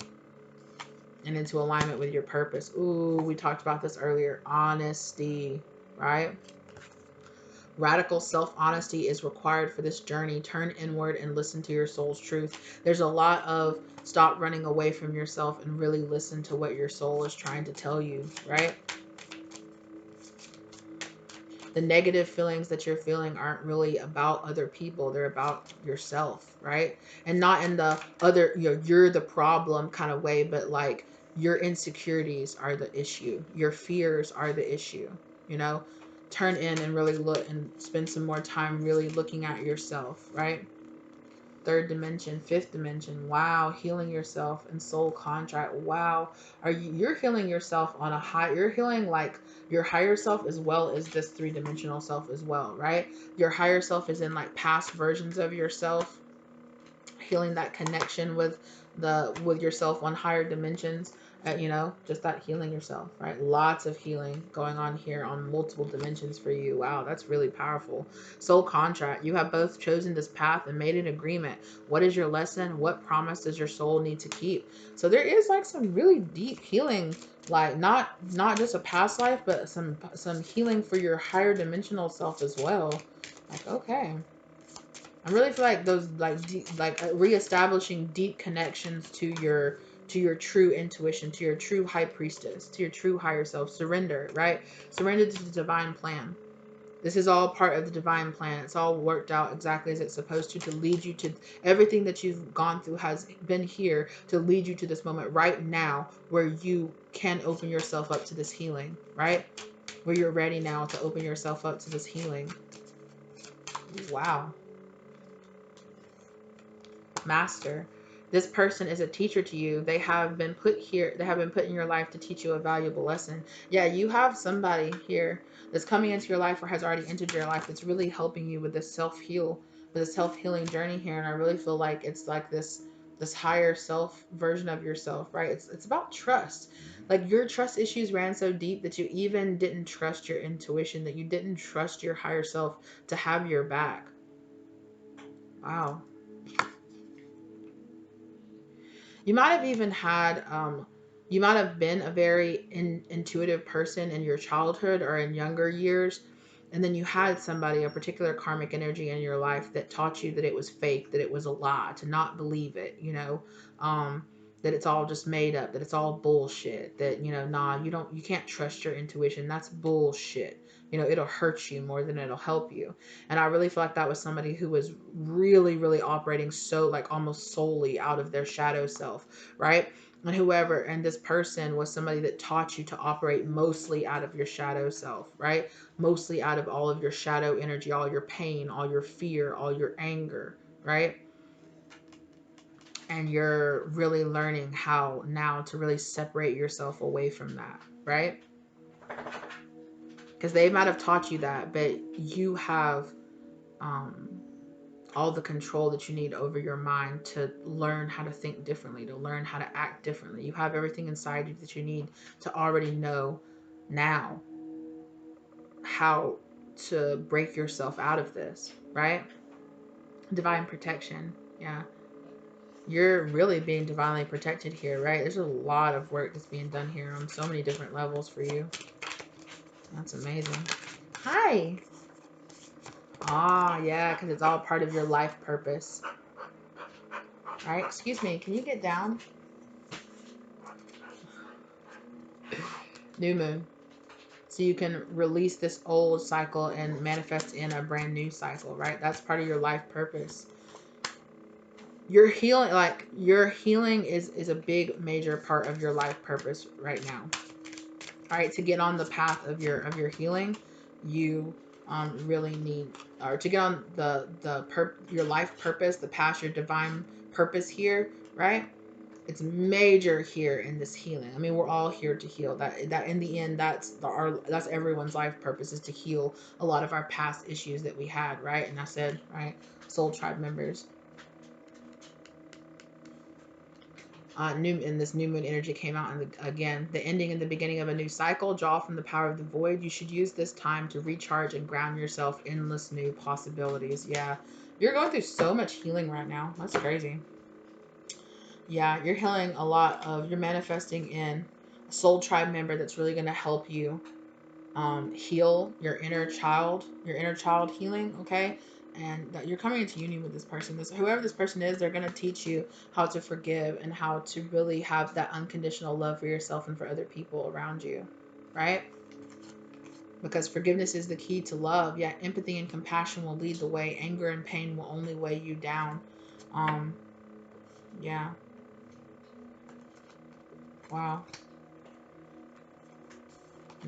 and into alignment with your purpose. Ooh, we talked about this earlier. Honesty, right? Radical self-honesty is required for this journey. Turn inward and listen to your soul's truth. There's a lot of stop running away from yourself and really listen to what your soul is trying to tell you, right? The negative feelings that you're feeling aren't really about other people. They're about yourself, right? And not in the other, you're the problem kind of way, but like your insecurities are the issue. Your fears are the issue, you know? Turn in and really look and spend some more time really looking at yourself, right? third dimension, fifth dimension. Wow. Healing yourself and soul contract. Wow. You're healing yourself on a high, you're healing like your higher self as well as this three-dimensional self as well, right? Your higher self is in like past versions of yourself, healing that connection with yourself on higher dimensions. You know, just that healing yourself, right? Lots of healing going on here on multiple dimensions for you. Wow, that's really powerful. Soul contract. You have both chosen this path and made an agreement. What is your lesson? What promise does your soul need to keep? So there is like some really deep healing, like not just a past life, but some healing for your higher dimensional self as well. Like, okay. I really feel like those reestablishing deep connections to your true intuition, to your true high priestess, to your true higher self. Surrender, right? Surrender to the divine plan. This is all part of the divine plan. It's all worked out exactly as it's supposed to lead you to everything that you've gone through has been here to lead you to this moment right now where you can open yourself up to this healing, right? Where you're ready now to open yourself up to this healing. Wow. Master. This person is a teacher to you. They have been put here. They have been put in your life to teach you a valuable lesson. Yeah, you have somebody here that's coming into your life or has already entered your life that's really helping you with this self-healing journey here. And I really feel like it's like this higher self version of yourself, right? It's about trust. Like your trust issues ran so deep that you even didn't trust your intuition, that you didn't trust your higher self to have your back. Wow. You might have even had, you might have been a very intuitive person in your childhood or in younger years. And then you had somebody, a particular karmic energy in your life that taught you that it was fake, that it was a lie, to not believe it, you know, that it's all just made up, that it's all bullshit, that, you know, nah, you can't trust your intuition. That's bullshit. You know, it'll hurt you more than it'll help you. And I really feel like that was somebody who was really, really operating so like almost solely out of their shadow self, right? And this person was somebody that taught you to operate mostly out of your shadow self, right? Mostly out of all of your shadow energy, all your pain, all your fear, all your anger, right? And you're really learning how now to really separate yourself away from that, right? Because they might have taught you that, but you have all the control that you need over your mind to learn how to think differently, to learn how to act differently. You have everything inside you that you need to already know now how to break yourself out of this, right? Divine protection. Yeah. You're really being divinely protected here, right? There's a lot of work that's being done here on so many different levels for you. That's amazing. Hi. Ah, yeah, because it's all part of your life purpose. All right, excuse me, can you get down? New moon. So you can release this old cycle and manifest in a brand new cycle, right? That's part of your life purpose. Your healing is a big major part of your life purpose right now. All right, to get on the path of your healing, you really need, or to get on your life purpose, the path, your divine purpose here, right? It's major here in this healing. I mean, we're all here to heal. That in the end, that's everyone's life purpose, is to heal a lot of our past issues that we had, right? And I said, right, soul tribe members. This new moon energy came out, and again, the ending and the beginning of a new cycle. Draw from the power of the void. You should use this time to recharge and ground yourself. Endless new possibilities. Yeah, you're going through so much healing right now. That's crazy. Yeah, you're healing a lot of, you're manifesting in a soul tribe member that's really going to help you heal your inner child healing, okay? And that you're coming into union with this person. Whoever this person is, they're going to teach you how to forgive and how to really have that unconditional love for yourself and for other people around you, right? Because forgiveness is the key to love. Yeah, empathy and compassion will lead the way. Anger and pain will only weigh you down. Yeah. Wow.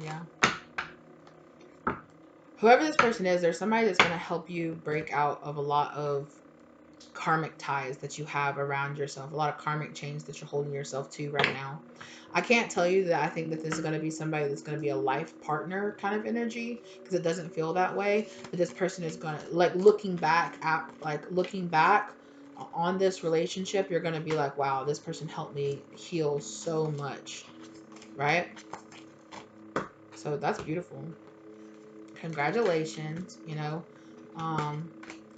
Yeah. Whoever this person is, there's somebody that's going to help you break out of a lot of karmic ties that you have around yourself, a lot of karmic chains that you're holding yourself to right now. I can't tell you that I think that this is going to be somebody that's going to be a life partner kind of energy, because it doesn't feel that way. But this person is going to, like, looking back on this relationship, you're going to be like, wow, this person helped me heal so much, right? So that's beautiful. Congratulations, you know.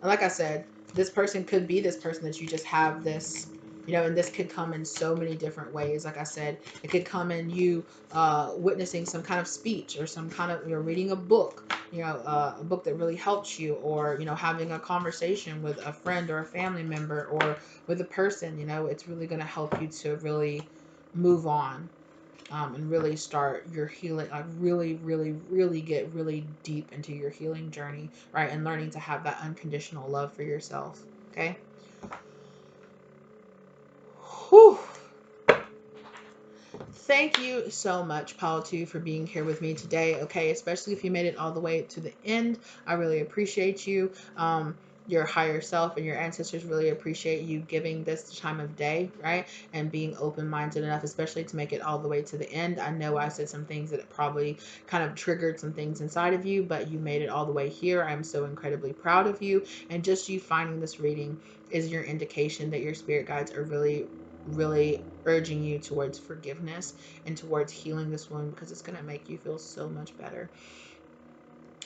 Like I said, this person could be this person that you just have this, you know, and this could come in so many different ways. Like I said, it could come in you witnessing some kind of speech, or some kind of, you're reading a book, you know, a book that really helps you, or, you know, having a conversation with a friend or a family member, or with a person, you know, it's really going to help you to really move on. And really start your healing, like really get really deep into your healing journey, right? And learning to have that unconditional love for yourself, okay? Whew. Thank you so much, Paul, too, for being here with me today, okay? Especially if you made it all the way to the end. I really appreciate you. Your higher self and your ancestors really appreciate you giving this time of day, right? And being open-minded enough, especially to make it all the way to the end. I know I said some things that probably kind of triggered some things inside of you, but you made it all the way here. I'm so incredibly proud of you. And just you finding this reading is your indication that your spirit guides are really urging you towards forgiveness and towards healing this wound, because it's going to make you feel so much better.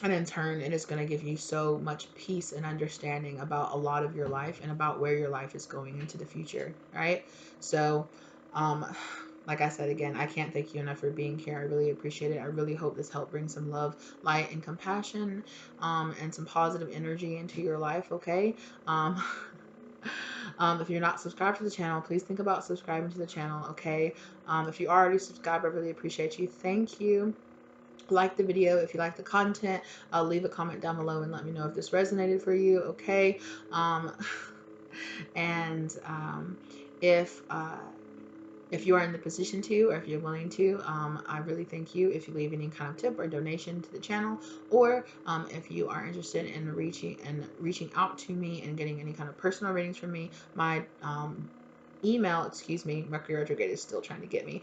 And in turn, it is going to give you so much peace and understanding about a lot of your life and about where your life is going into the future, right? So, like I said, again, I can't thank you enough for being here. I really appreciate it. I really hope this helped bring some love, light, and compassion, and some positive energy into your life, okay? If you're not subscribed to the channel, please think about subscribing to the channel, okay? If you already subscribed, I really appreciate you. Thank you. Like the video if you like the content. Leave a comment down below and let me know if this resonated for you, okay? And if you are in the position to, or if you're willing to, I really thank you if you leave any kind of tip or donation to the channel, or if you are interested in reaching out to me and getting any kind of personal readings from me. My email, excuse me, Mercury retrograde is still trying to get me.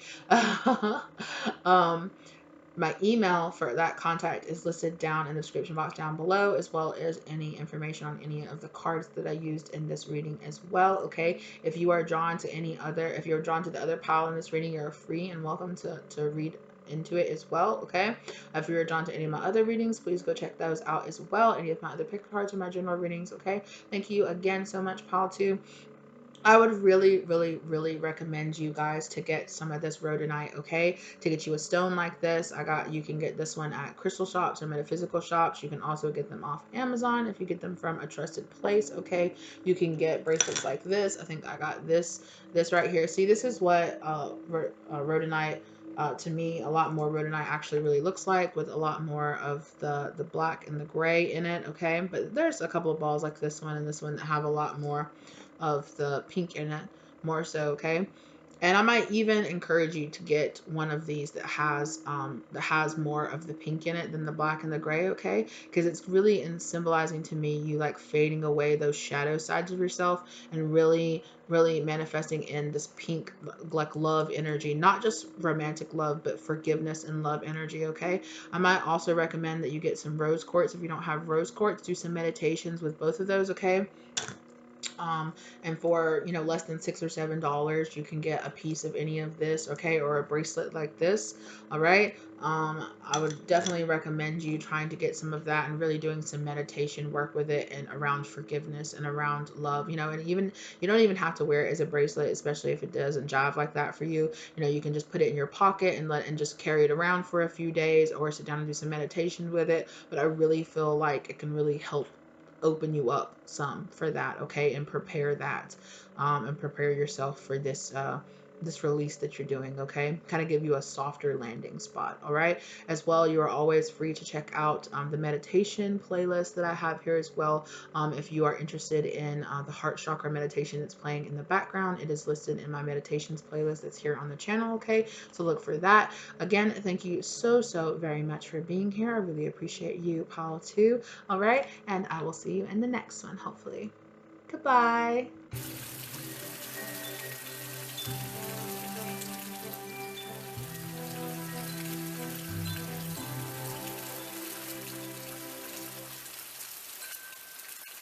My email for that contact is listed down in the description box down below, as well as any information on any of the cards that I used in this reading as well, okay? If you are drawn to if you're drawn to the other pile in this reading, you're free and welcome to read into it as well, okay? If you're drawn to any of my other readings, please go check those out as well. Any of my other pick cards or my general readings, okay? Thank you again so much, Paul, too. I would really recommend you guys to get some of this rhodonite, okay? To get you a stone like this. You can get this one at crystal shops or metaphysical shops. You can also get them off Amazon if you get them from a trusted place, okay? You can get bracelets like this. I think I got this right here. See, this is what rhodonite, to me, a lot more rhodonite actually really looks like, with a lot more of the black and the gray in it, okay? But there's a couple of balls like this one and this one that have a lot more of the pink in it, more so, okay? And I might even encourage you to get one of these that has more of the pink in it than the black and the gray, okay? Because it's really in symbolizing to me you like fading away those shadow sides of yourself and really manifesting in this pink, like, love energy, not just romantic love, but forgiveness and love energy, okay? I might also recommend that you get some rose quartz. If you don't have rose quartz, do some meditations with both of those, okay? And for, you know, less than $6 or $7, you can get a piece of any of this, okay, or a bracelet like this. All right. I would definitely recommend you trying to get some of that and really doing some meditation work with it, and around forgiveness and around love, you know. And even, you don't even have to wear it as a bracelet, especially if it doesn't jive like that for you. You know, you can just put it in your pocket and just carry it around for a few days, or sit down and do some meditation with it. But I really feel like it can really help open you up some for that, okay? And prepare that, and prepare yourself for this this release that you're doing, okay? Kind of give you a softer landing spot, all right? As well, you are always free to check out the meditation playlist that I have here as well. If you are interested in the heart chakra meditation that's playing in the background, it is listed in my meditations playlist that's here on the channel, okay? So look for that. Again, thank you so very much for being here. I really appreciate you, Paul, too. All right, and I will see you in the next one, hopefully. Goodbye.